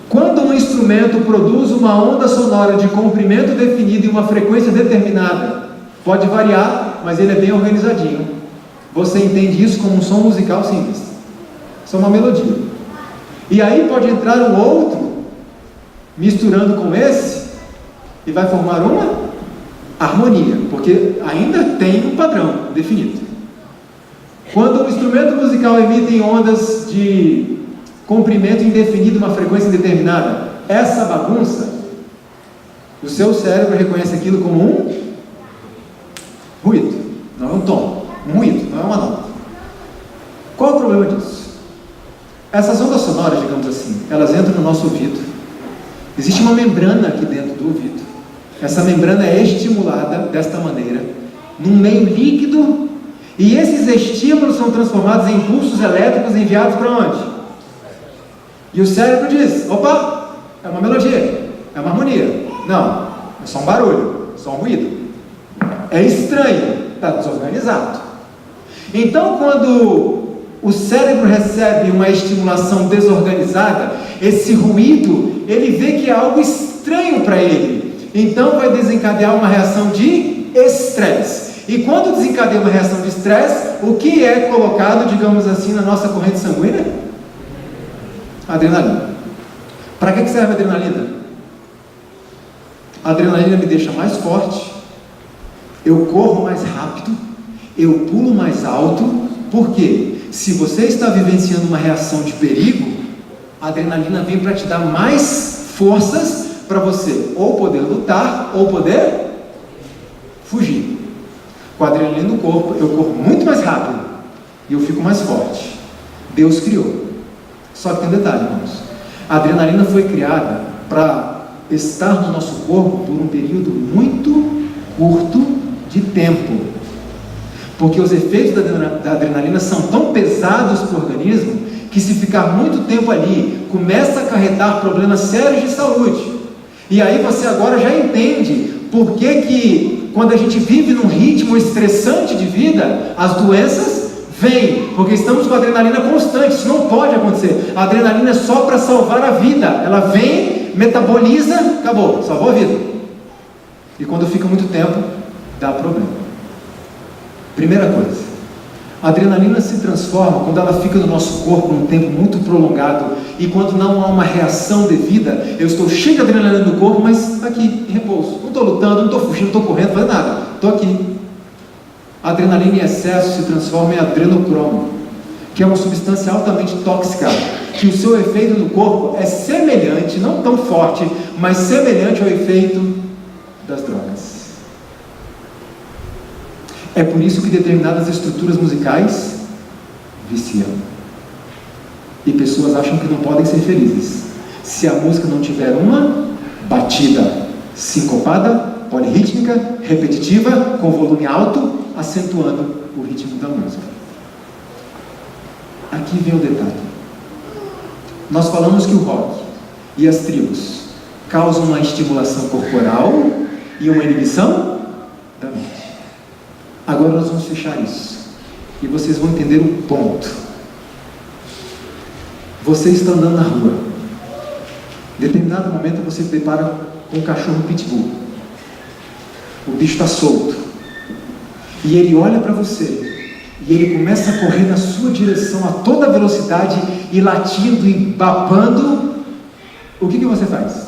Quando um instrumento produz uma onda sonora de comprimento definido e uma frequência determinada, pode variar, mas ele é bem organizadinho. Você entende isso como um som musical simples. Isso é uma melodia. E aí pode entrar um outro, misturando com esse, e vai formar uma harmonia, porque ainda tem um padrão definido. Quando um instrumento musical emite ondas de comprimento indefinido, uma frequência indeterminada, essa bagunça, o seu cérebro reconhece aquilo como um ruído, não é um tom, um ruído, não é uma nota. Qual é o problema disso? Essas ondas sonoras, digamos assim, elas entram no nosso ouvido. Existe uma membrana aqui dentro do ouvido. Essa membrana é estimulada desta maneira, num meio líquido, e esses estímulos são transformados em impulsos elétricos enviados para onde? E o cérebro diz: opa, é uma melodia, é uma harmonia. Não, é só um barulho, só um ruído. É estranho, Está desorganizado. Então, quando o cérebro recebe uma estimulação desorganizada, esse ruído, ele vê que é algo estranho para ele. Então, vai desencadear uma reação de estresse. E quando desencadeia uma reação de estresse, o que é colocado, digamos assim, na nossa corrente sanguínea? Adrenalina. Para que serve a adrenalina? A adrenalina me deixa mais forte, eu corro mais rápido, eu pulo mais alto. Por quê? Se você está vivenciando uma reação de perigo, a adrenalina vem para te dar mais forças para você ou poder lutar ou poder fugir. Com a adrenalina no corpo, eu corro muito mais rápido e eu fico mais forte. Deus criou. Só que tem um detalhe, irmãos. A adrenalina foi criada para estar no nosso corpo por um período muito curto de tempo. Porque os efeitos da adrenalina são tão pesados para o organismo que, se ficar muito tempo ali, começa a acarretar problemas sérios de saúde. E aí você agora já entende por que quando a gente vive num ritmo estressante de vida, as doenças vêm, porque estamos com adrenalina constante. Isso não pode acontecer. A adrenalina é só para salvar a vida. Ela vem, metaboliza, acabou, salvou a vida. E quando fica muito tempo, dá problema. Primeira coisa, a adrenalina se transforma quando ela fica no nosso corpo um tempo muito prolongado, e quando não há uma reação devida. Eu estou cheio de adrenalina no corpo, mas aqui, em repouso. Não estou lutando, não estou fugindo, não estou correndo, fazendo nada. Estou aqui. A adrenalina em excesso se transforma em adrenocromo, que é uma substância altamente tóxica, que o seu efeito no corpo é semelhante, não tão forte, mas semelhante ao efeito das drogas. É por isso que determinadas estruturas musicais viciam. E pessoas acham que não podem ser felizes se a música não tiver uma batida sincopada, polirrítmica, repetitiva, com volume alto, acentuando o ritmo da música. Aqui vem o detalhe. Nós falamos que o rock e as tribos causam uma estimulação corporal e uma inibição da mente. Agora nós vamos fechar isso e vocês vão entender o ponto. Você está andando na rua, em determinado momento você se depara com um cachorro pitbull. O bicho está solto e ele olha para você e ele começa a correr na sua direção a toda velocidade e latindo e babando. O que você faz?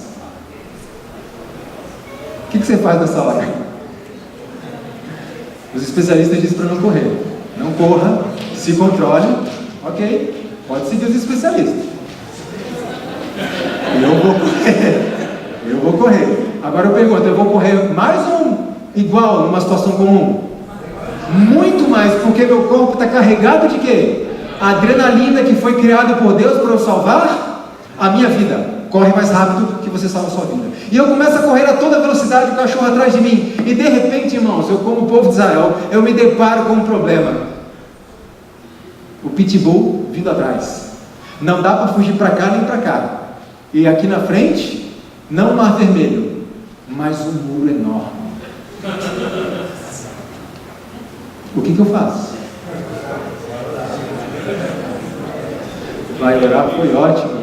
O que você faz nessa hora? Os especialistas dizem para não correr. Não corra, se controle. Ok, pode seguir os especialistas. Eu vou correr. Agora eu pergunto, eu vou correr mais ou igual numa situação comum? Muito mais, porque meu corpo está carregado de quê? A adrenalina que foi criada por Deus para eu salvar a minha vida. Corre mais rápido que você salva a sua vida. E eu começo a correr a toda velocidade, o cachorro atrás de mim. E de repente, irmãos, eu, como o povo de Israel, eu me deparo com um problema. O pitbull vindo atrás. Não dá para fugir para cá nem para cá. E aqui na frente, não o Mar Vermelho, mas um muro enorme. O que eu faço? Vai orar, foi ótimo.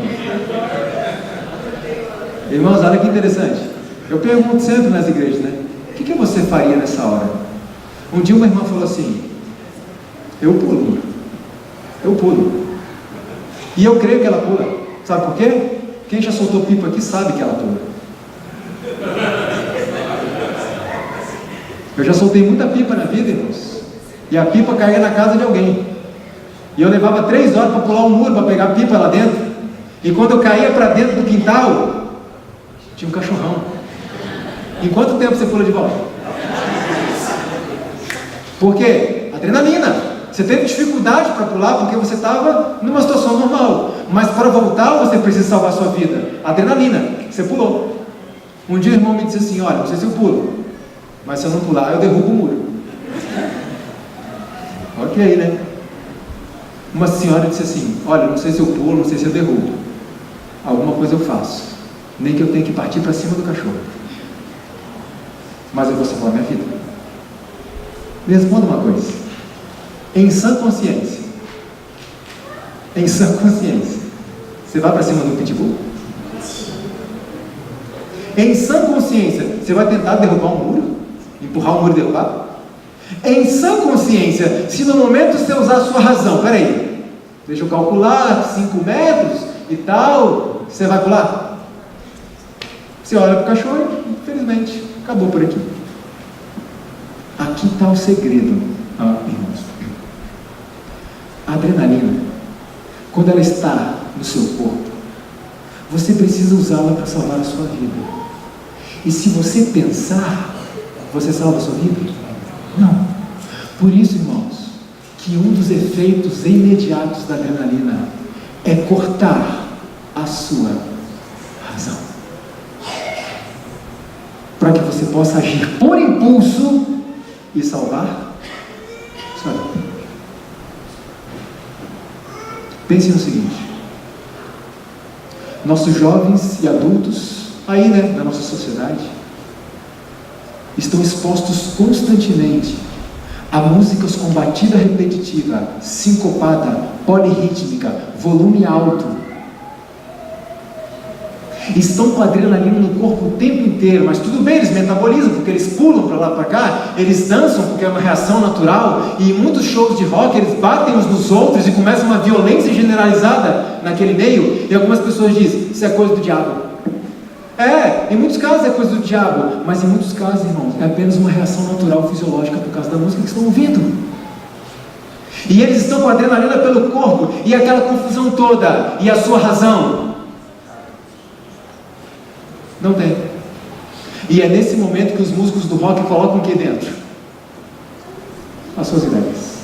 Irmãos, olha que interessante. Eu pergunto sempre nas igrejas, né? O que você faria nessa hora? Um dia uma irmã falou assim: eu pulo. E eu creio que ela pula. Sabe por quê? Quem já soltou pipa aqui sabe que ela pula. Eu já soltei muita pipa na vida, irmãos. E a pipa caía na casa de alguém. E eu levava 3 horas para pular um muro, para pegar a pipa lá dentro. E quando eu caía para dentro do quintal, tinha um cachorrão. Em quanto tempo você pula de volta? Por quê? Adrenalina. Você teve dificuldade para pular porque você estava numa situação normal. Mas para voltar você precisa salvar a sua vida. Adrenalina. Você pulou. Um dia o irmão me disse assim: olha, não sei se eu pulo, mas se eu não pular, eu derrubo o muro. Ok, né? Uma senhora disse assim: olha, não sei se eu pulo, não sei se eu derrubo. Alguma coisa eu faço. Nem que eu tenha que partir para cima do cachorro. Mas eu vou salvar a minha vida. Me responda uma coisa. Em sã consciência, você vai para cima do pitbull? Em sã consciência, você vai tentar derrubar um muro? Empurrar um muro e derrubar? Em sã consciência, se no momento você usar a sua razão, peraí, deixa eu calcular 5 metros e tal, você vai pular? Você olha para o cachorro, infelizmente, acabou por aqui. Aqui está o segredo, irmãos. A adrenalina, quando ela está no seu corpo, você precisa usá-la para salvar a sua vida. E se você pensar, você salva a sua vida? Não. Por isso, irmãos, que um dos efeitos imediatos da adrenalina é cortar a sua razão, para que você possa agir por impulso e salvar sua vida. Pense no seguinte: nossos jovens e adultos aí, da nossa sociedade, estão expostos constantemente a músicas com batida repetitiva, sincopada, polirrítmica, volume alto. Estão com adrenalina no corpo o tempo inteiro, mas tudo bem, eles metabolizam, porque eles pulam para lá para cá, eles dançam porque é uma reação natural, e em muitos shows de rock eles batem uns nos outros e começa uma violência generalizada naquele meio, e algumas pessoas dizem, isso é coisa do diabo. Em muitos casos é coisa do diabo, mas em muitos casos, irmãos, é apenas uma reação natural, fisiológica, por causa da música que estão ouvindo. E eles estão com adrenalina pelo corpo, e aquela confusão toda, e a sua razão? Não tem. E é nesse momento que os músicos do rock colocam aqui dentro as suas ideias.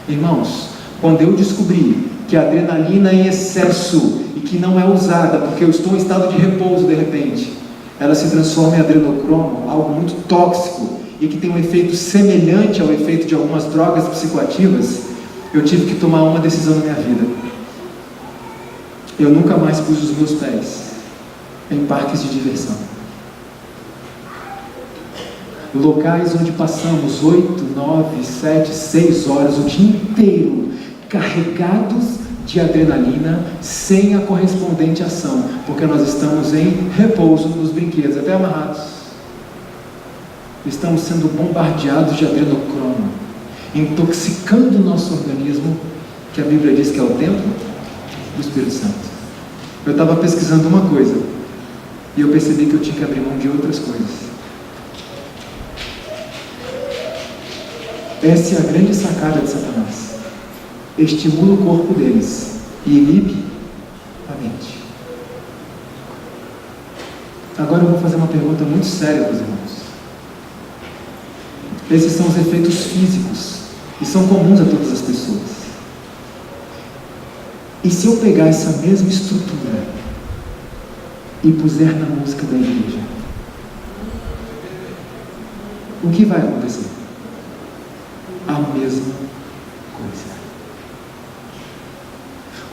Irmãos, quando eu descobri que a adrenalina em excesso e que não é usada porque eu estou em estado de repouso de repente, ela se transforma em adrenocromo, algo muito tóxico e que tem um efeito semelhante ao efeito de algumas drogas psicoativas, eu tive que tomar uma decisão na minha vida. Eu nunca mais pus os meus pés em parques de diversão, locais onde passamos 8, 9, 7, 6 horas o dia inteiro carregados de adrenalina sem a correspondente ação, porque nós estamos em repouso nos brinquedos, até amarrados. Estamos sendo bombardeados de adrenocromo, intoxicando o nosso organismo, que a Bíblia diz que é o templo do Espírito Santo. Eu estava pesquisando uma coisa e eu percebi que eu tinha que abrir mão de outras coisas. Essa é a grande sacada de Satanás. Estimula o corpo deles e inibe a mente. Agora eu vou fazer uma pergunta muito séria para os irmãos. Esses são os efeitos físicos e são comuns a todas as pessoas. E se eu pegar essa mesma estrutura e puser na música da igreja, o que vai acontecer? A mesma coisa.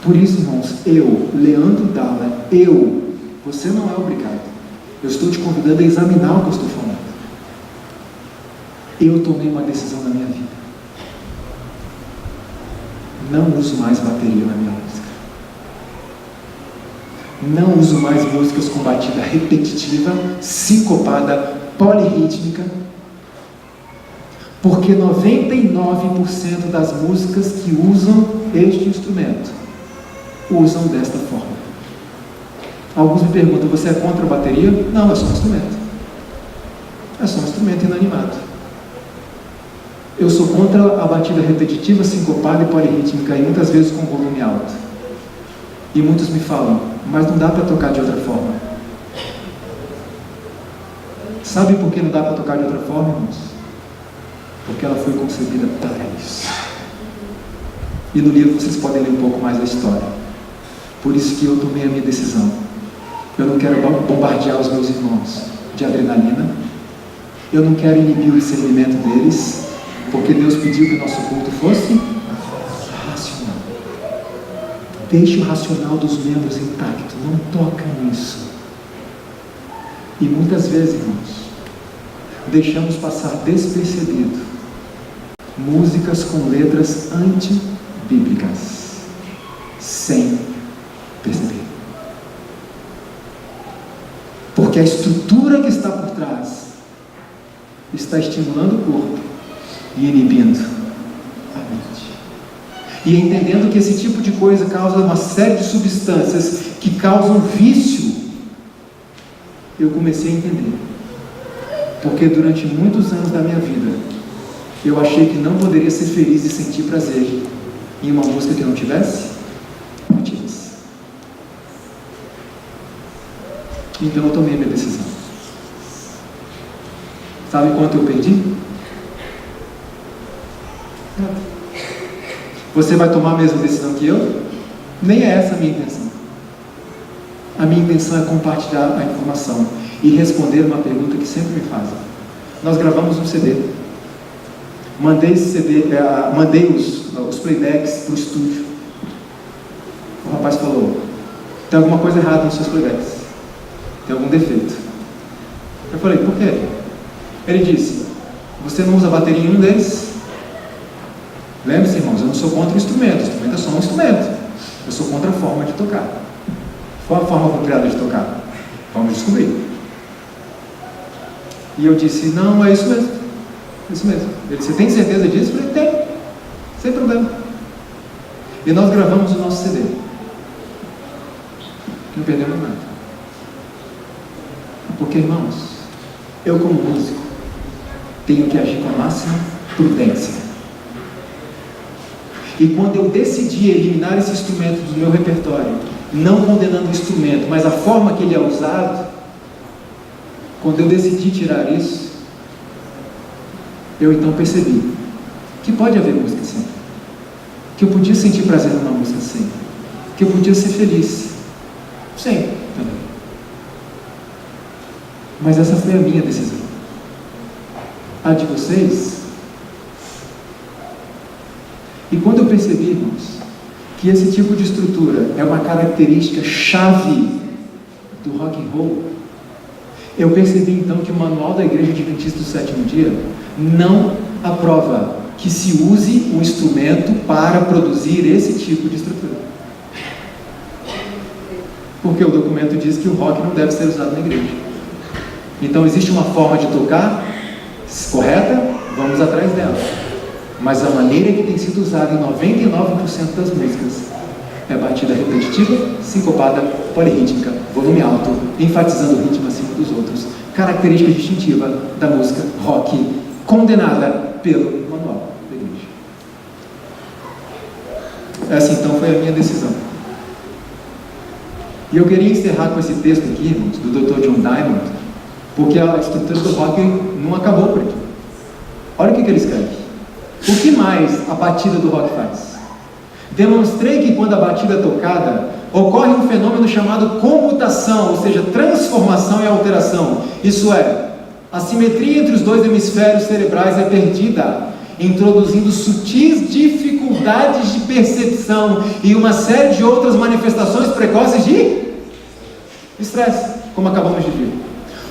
Por isso, irmãos, eu, Leandro Dalla, você não é obrigado. Eu estou te convidando a examinar o que eu estou falando. Eu tomei uma decisão na minha vida. Não uso mais bateria na minha música. Não uso mais músicas com batida repetitiva, sincopada, polirrítmica, porque 99% das músicas que usam este instrumento usam desta forma. Alguns me perguntam, você é contra a bateria? Não, é só um instrumento. É só um instrumento inanimado. Eu sou contra a batida repetitiva, sincopada e polirrítmica, e muitas vezes com volume alto. E muitos me falam, mas não dá para tocar de outra forma. Sabe por que não dá para tocar de outra forma, irmãos? Porque ela foi concebida para isso. E no livro vocês podem ler um pouco mais da história. Por isso que eu tomei a minha decisão. Eu não quero bombardear os meus irmãos de adrenalina. Eu não quero inibir o discernimento deles, porque Deus pediu que o nosso culto fosse racional. Deixe o racional dos membros intacto, não toca nisso. E muitas vezes, irmãos, deixamos passar despercebido músicas com letras antibíblicas, sem perceber. Porque a estrutura que está por trás está estimulando o corpo e inibindo a mente. E entendendo que esse tipo de coisa causa uma série de substâncias que causam vício, eu comecei a entender. Porque durante muitos anos da minha vida, eu achei que não poderia ser feliz e sentir prazer em uma música que não tivesse batidas. Então eu tomei a minha decisão. Sabe quanto eu perdi? Você vai tomar a mesma decisão que eu? Nem é essa a minha intenção. A minha intenção é compartilhar a informação e responder uma pergunta que sempre me fazem. Nós gravamos um CD. Mandei esse CD, mandei os playbacks para o estúdio. O rapaz falou: tem alguma coisa errada nos seus playbacks, tem algum defeito. Eu falei: por quê? Ele disse: você não usa bateria em um deles. Lembre-se, irmãos, eu não sou contra o instrumento é só um instrumento. Eu sou contra a forma de tocar. Qual a forma apropriada de tocar? Vamos descobrir. E eu disse: não, é isso mesmo. Isso mesmo. Ele disse: você tem certeza disso? Eu falei: tem, sem problema. E nós gravamos o nosso CD. Não perdemos nada. Porque, irmãos, eu como músico tenho que agir com a máxima prudência. E quando eu decidi eliminar esse instrumento do meu repertório, não condenando o instrumento, mas a forma que ele é usado, quando eu decidi tirar isso, eu então percebi que pode haver música assim, que eu podia sentir prazer numa música assim, que eu podia ser feliz, sim, também. Mas essa foi a minha decisão. A de vocês? E quando eu percebi, irmãos, que esse tipo de estrutura é uma característica chave do rock and roll, eu percebi então que o manual da Igreja Adventista do Sétimo Dia não aprova que se use um instrumento para produzir esse tipo de estrutura. Porque o documento diz que o rock não deve ser usado na igreja. Então existe uma forma de tocar correta, vamos atrás dela. Mas a maneira que tem sido usada em 99% das músicas é batida repetitiva, sincopada, polirrítmica, volume alto, enfatizando o ritmo acima dos outros. Característica distintiva da música rock, condenada pelo manual da igreja. Essa então foi a minha decisão. E eu queria encerrar com esse texto aqui, irmãos, do Dr. John Diamond, porque a estrutura do rock não acabou por aqui. Olha o que ele escreve. O que mais a batida do rock faz? Demonstrei que quando a batida é tocada, ocorre um fenômeno chamado comutação, ou seja, transformação e alteração. Isso é, a simetria entre os dois hemisférios cerebrais é perdida, introduzindo sutis dificuldades de percepção e uma série de outras manifestações precoces de estresse, como acabamos de ver.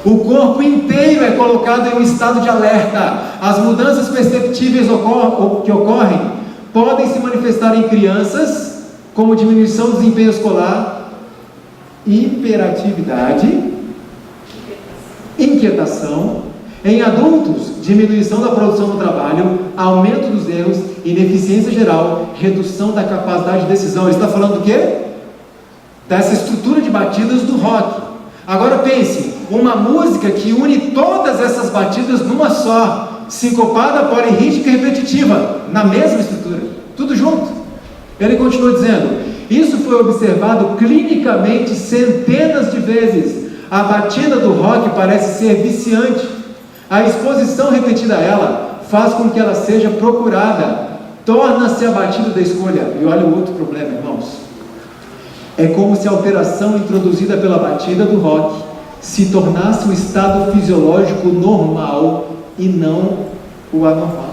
O corpo inteiro é colocado em um estado de alerta. As mudanças perceptíveis que ocorrem podem se manifestar em crianças, como diminuição do desempenho escolar, hiperatividade, inquietação. Em adultos, diminuição da produção do trabalho, aumento dos erros, ineficiência geral, redução da capacidade de decisão. Ele está falando do quê? Dessa estrutura de batidas do rock. Agora pense, uma música que une todas essas batidas numa só, sincopada, polirrítmica e repetitiva, na mesma estrutura, tudo junto. Ele continua dizendo: isso foi observado clinicamente centenas de vezes. A batida do rock parece ser viciante. A exposição repetida a ela faz com que ela seja procurada, torna-se a batida da escolha. E olha o outro problema, irmãos. É como se a alteração introduzida pela batida do rock se tornasse um estado fisiológico normal e não o anormal.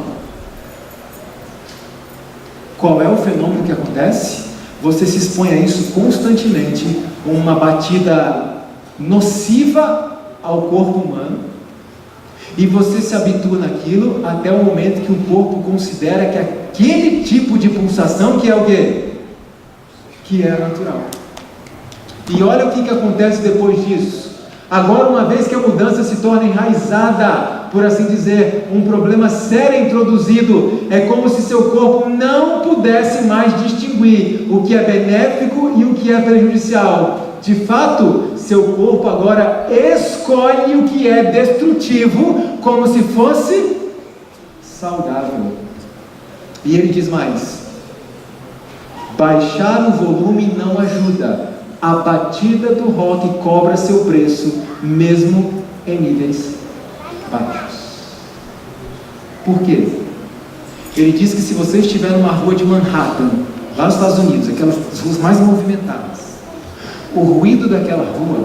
Qual é o fenômeno que acontece? Você se expõe a isso constantemente, uma batida nociva ao corpo humano, E você se habitua naquilo até o momento que o corpo considera que aquele tipo de pulsação que é o quê? Que é natural. E olha o que acontece depois disso. Agora, uma vez que a mudança se torna enraizada, por assim dizer, um problema sério introduzido, é como se seu corpo não pudesse mais distinguir o que é benéfico e o que é prejudicial. De fato, seu corpo agora escolhe o que é destrutivo como se fosse saudável. E ele diz mais: baixar o volume não ajuda. A batida do rock cobra seu preço, mesmo em níveis baixos. Por quê? Ele diz que se você estiver numa rua de Manhattan, lá nos Estados Unidos, aquelas ruas mais movimentadas, o ruído daquela rua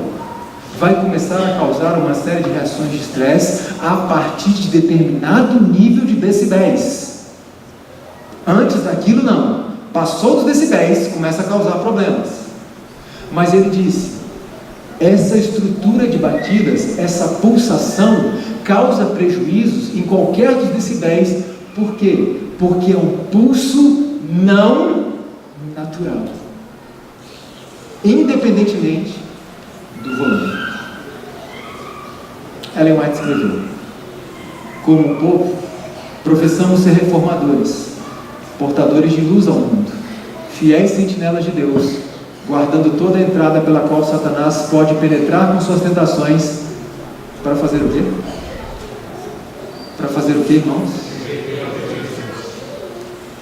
vai começar a causar uma série de reações de estresse a partir de determinado nível de decibéis. Antes daquilo não. Passou dos decibéis, começa a causar problemas. Mas ele disse, essa estrutura de batidas, essa pulsação, causa prejuízos em qualquer dos decibéis. Por quê? Porque é um pulso não natural, independentemente do volume. Ellen White escreveu: como povo, professamos ser reformadores, portadores de luz ao mundo, fiéis sentinelas de Deus, guardando toda a entrada pela qual Satanás pode penetrar com suas tentações, para fazer o quê? Para fazer o quê, irmãos?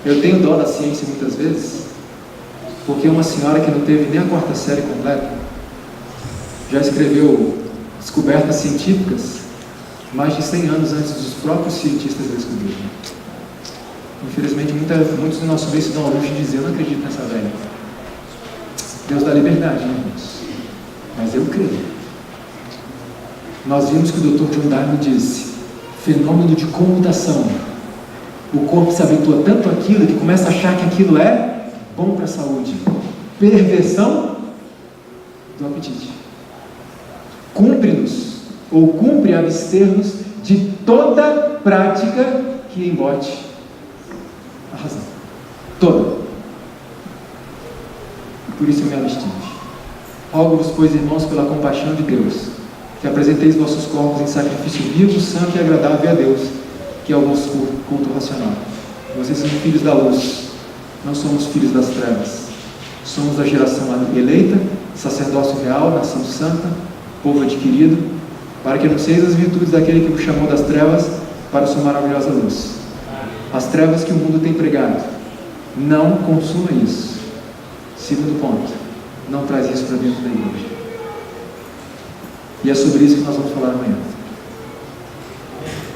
Eu tenho dó da ciência muitas vezes, porque uma senhora que não teve nem a quarta série completa, já escreveu descobertas científicas mais de 100 anos antes dos próprios cientistas descobrirem. Infelizmente, muitos do nosso meio se dão ao luxo de dizer: eu não acredito nessa velha. Deus dá liberdade, né, irmãos? Mas eu creio. Nós vimos que o Dr. John Darwin disse: fenômeno de comutação. O corpo se habitua tanto àquilo que começa a achar que aquilo é bom para a saúde. Perversão do apetite. Cumpre-nos, ou cumpre abster-nos de toda prática que embote a razão. Toda. Por isso eu me abstive. Rogo-vos, pois, irmãos, pela compaixão de Deus, que apresenteis vossos corpos em sacrifício vivo, santo e agradável a Deus, que é o vosso culto racional. Vocês são filhos da luz, não somos filhos das trevas. Somos a geração eleita, sacerdócio real, nação santa, povo adquirido, para que anuncieis as virtudes daquele que vos chamou das trevas para a sua maravilhosa luz. As trevas que o mundo tem pregado, não consuma isso. Segundo ponto, não traz isso para dentro da igreja. E é sobre isso que nós vamos falar amanhã.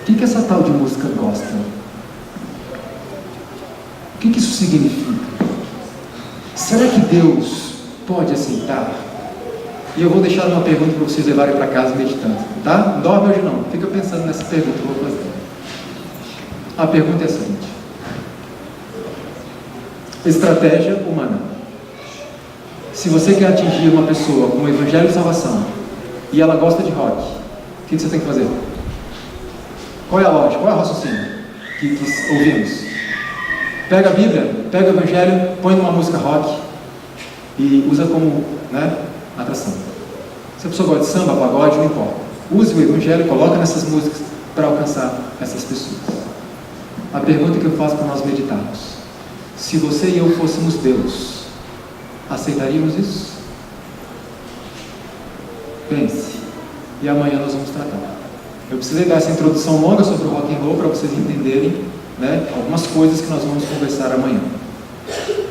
O que essa tal de música gospel? O que isso significa? Será que Deus pode aceitar? E eu vou deixar uma pergunta para vocês levarem para casa meditando, tá? Não dorme hoje não, fica pensando nessa pergunta que eu vou fazer. A pergunta é a seguinte: estratégia humana. Se você quer atingir uma pessoa com o evangelho de salvação e ela gosta de rock, o que você tem que fazer? Qual é a lógica? Qual é o raciocínio que ouvimos? Pega a Bíblia, pega o evangelho, põe numa música rock e usa como, atração. Se a pessoa gosta de samba, pagode, não importa. Use o evangelho e coloca nessas músicas para alcançar essas pessoas. A pergunta que eu faço para nós meditarmos: se você e eu fôssemos Deus, aceitaríamos isso? Pense. E amanhã nós vamos tratar. Eu precisei dar essa introdução longa sobre o rock and roll para vocês entenderem, algumas coisas que nós vamos conversar amanhã.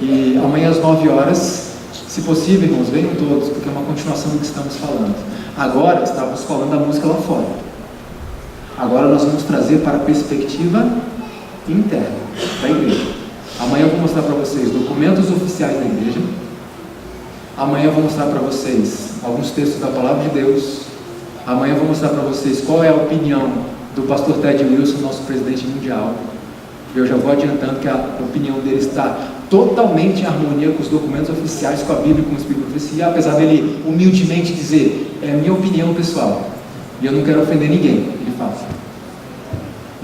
E amanhã às 9 horas, se possível, irmãos, venham todos, porque é uma continuação do que estamos falando. Agora estávamos falando da música lá fora. Agora nós vamos trazer para a perspectiva interna da igreja. Amanhã eu vou mostrar para vocês documentos oficiais da igreja. Amanhã eu vou mostrar para vocês alguns textos da Palavra de Deus. Amanhã eu vou mostrar para vocês qual é a opinião do pastor Ted Wilson, nosso presidente mundial. Eu já vou adiantando que a opinião dele está totalmente em harmonia com os documentos oficiais, com a Bíblia e com o Espírito de Profecia, apesar dele humildemente dizer: é a minha opinião pessoal, e eu não quero ofender ninguém. Ele fala: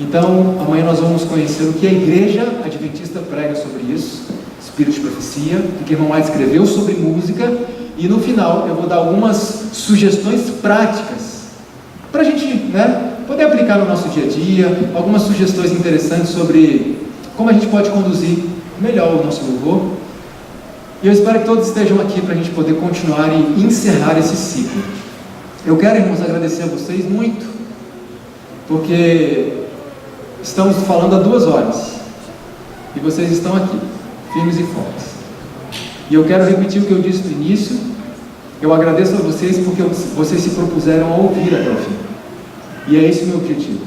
Então, amanhã nós vamos conhecer o que a Igreja Adventista prega sobre isso, espírito de profecia, o que o irmão White escreveu sobre música, e no final eu vou dar algumas sugestões práticas para a gente, poder aplicar no nosso dia a dia, algumas sugestões interessantes sobre como a gente pode conduzir melhor o nosso louvor. E eu espero que todos estejam aqui para a gente poder continuar e encerrar esse ciclo. Eu quero, irmãos, agradecer a vocês muito, porque estamos falando há 2 horas e vocês estão aqui, firmes e fortes. E eu quero repetir o que eu disse no início. Eu agradeço a vocês porque vocês se propuseram a ouvir até o fim. E é esse o meu objetivo.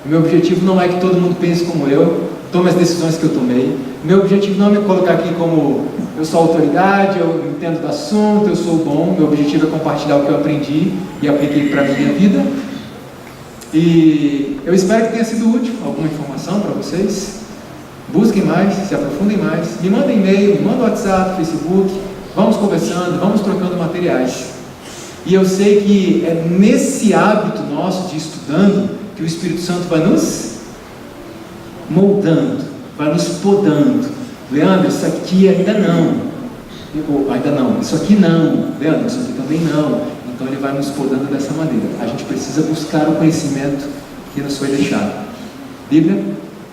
O meu objetivo não é que todo mundo pense como eu, tome as decisões que eu tomei. Meu objetivo não é me colocar aqui como eu sou autoridade, eu entendo do assunto, eu sou bom. Meu objetivo é compartilhar o que eu aprendi e apliquei para a minha vida. E eu espero que tenha sido útil alguma informação para vocês. Busquem mais, se aprofundem mais, me mandem e-mail, me mandem WhatsApp, Facebook, vamos conversando, vamos trocando materiais. E eu sei que é nesse hábito nosso de estudando que o Espírito Santo vai nos moldando, vai nos podando. Leandro, isso aqui ainda não. Ainda não, isso aqui não. Leandro, isso aqui também não. Então ele vai nos podando dessa maneira. A gente precisa buscar o conhecimento que nos foi deixado. Bíblia,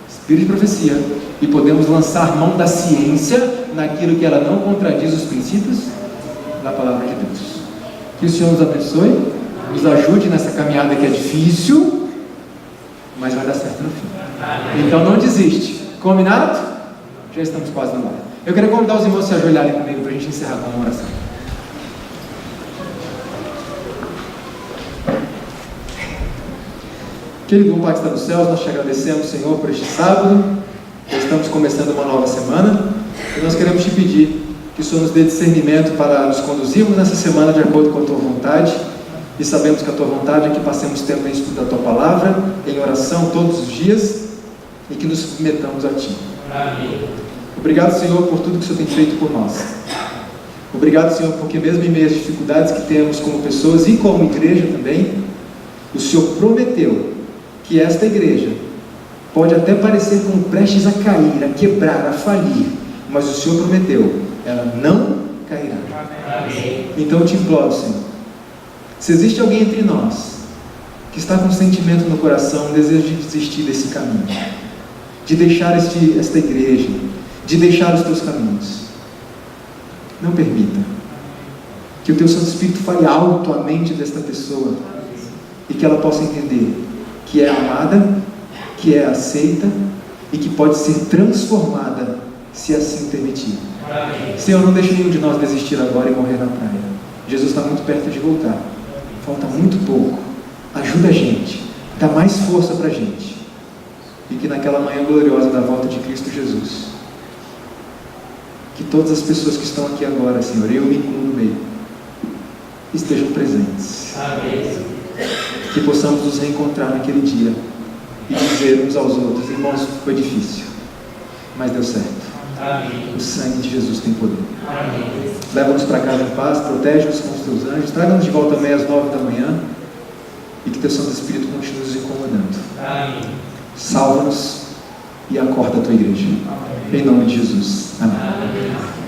Espírito de profecia, e podemos lançar mão da ciência naquilo que ela não contradiz os princípios da palavra de Deus. Que o Senhor nos abençoe, nos ajude nessa caminhada que é difícil, mas vai dar certo no fim. Então não desiste. Combinado? Já estamos quase no ar. Eu queria convidar os irmãos a se ajoelharem comigo para a gente encerrar com uma oração. Querido Pai que está nos céus, nós te agradecemos, Senhor, por este sábado. Estamos começando uma nova semana e nós queremos te pedir que o Senhor nos dê discernimento para nos conduzirmos nessa semana de acordo com a Tua vontade, e sabemos que a Tua vontade é que passemos tempo em estudo da Tua Palavra, em oração todos os dias, e que nos submetamos a Ti. Amém. Obrigado, Senhor, por tudo que o Senhor tem feito por nós. Obrigado, Senhor, porque mesmo em meio às dificuldades que temos como pessoas e como igreja também, o Senhor prometeu que esta igreja pode até parecer como prestes a cair, a quebrar, a falir, mas o Senhor prometeu, ela não cairá. Amém. Então eu te imploro, Senhor, se existe alguém entre nós que está com um sentimento no coração, um desejo de desistir desse caminho, de deixar esta igreja, de deixar os teus caminhos, não permita que o teu Santo Espírito fale alto à mente desta pessoa e que ela possa entender que é amada, que é aceita e que pode ser transformada se assim permitir. Amém. Senhor, não deixe nenhum de nós desistir agora e morrer na praia. Jesus está muito perto de voltar, falta muito pouco. Ajuda a gente, dá mais força para a gente, e que naquela manhã gloriosa da volta de Cristo Jesus, que todas as pessoas que estão aqui agora, Senhor, eu me incluo no meio, estejam presentes. Amém. Que possamos nos reencontrar naquele dia e dizer uns aos outros: irmãos, foi difícil, mas deu certo. Amém. O sangue de Jesus tem poder. Leva-nos para casa em paz, protege-nos com os teus anjos, traga-nos de volta amanhã às 9 da manhã, e que teu Santo Espírito continue nos incomodando. Amém. Salva-nos e acorda a tua igreja. Amém. Em nome de Jesus. Amém. Amém.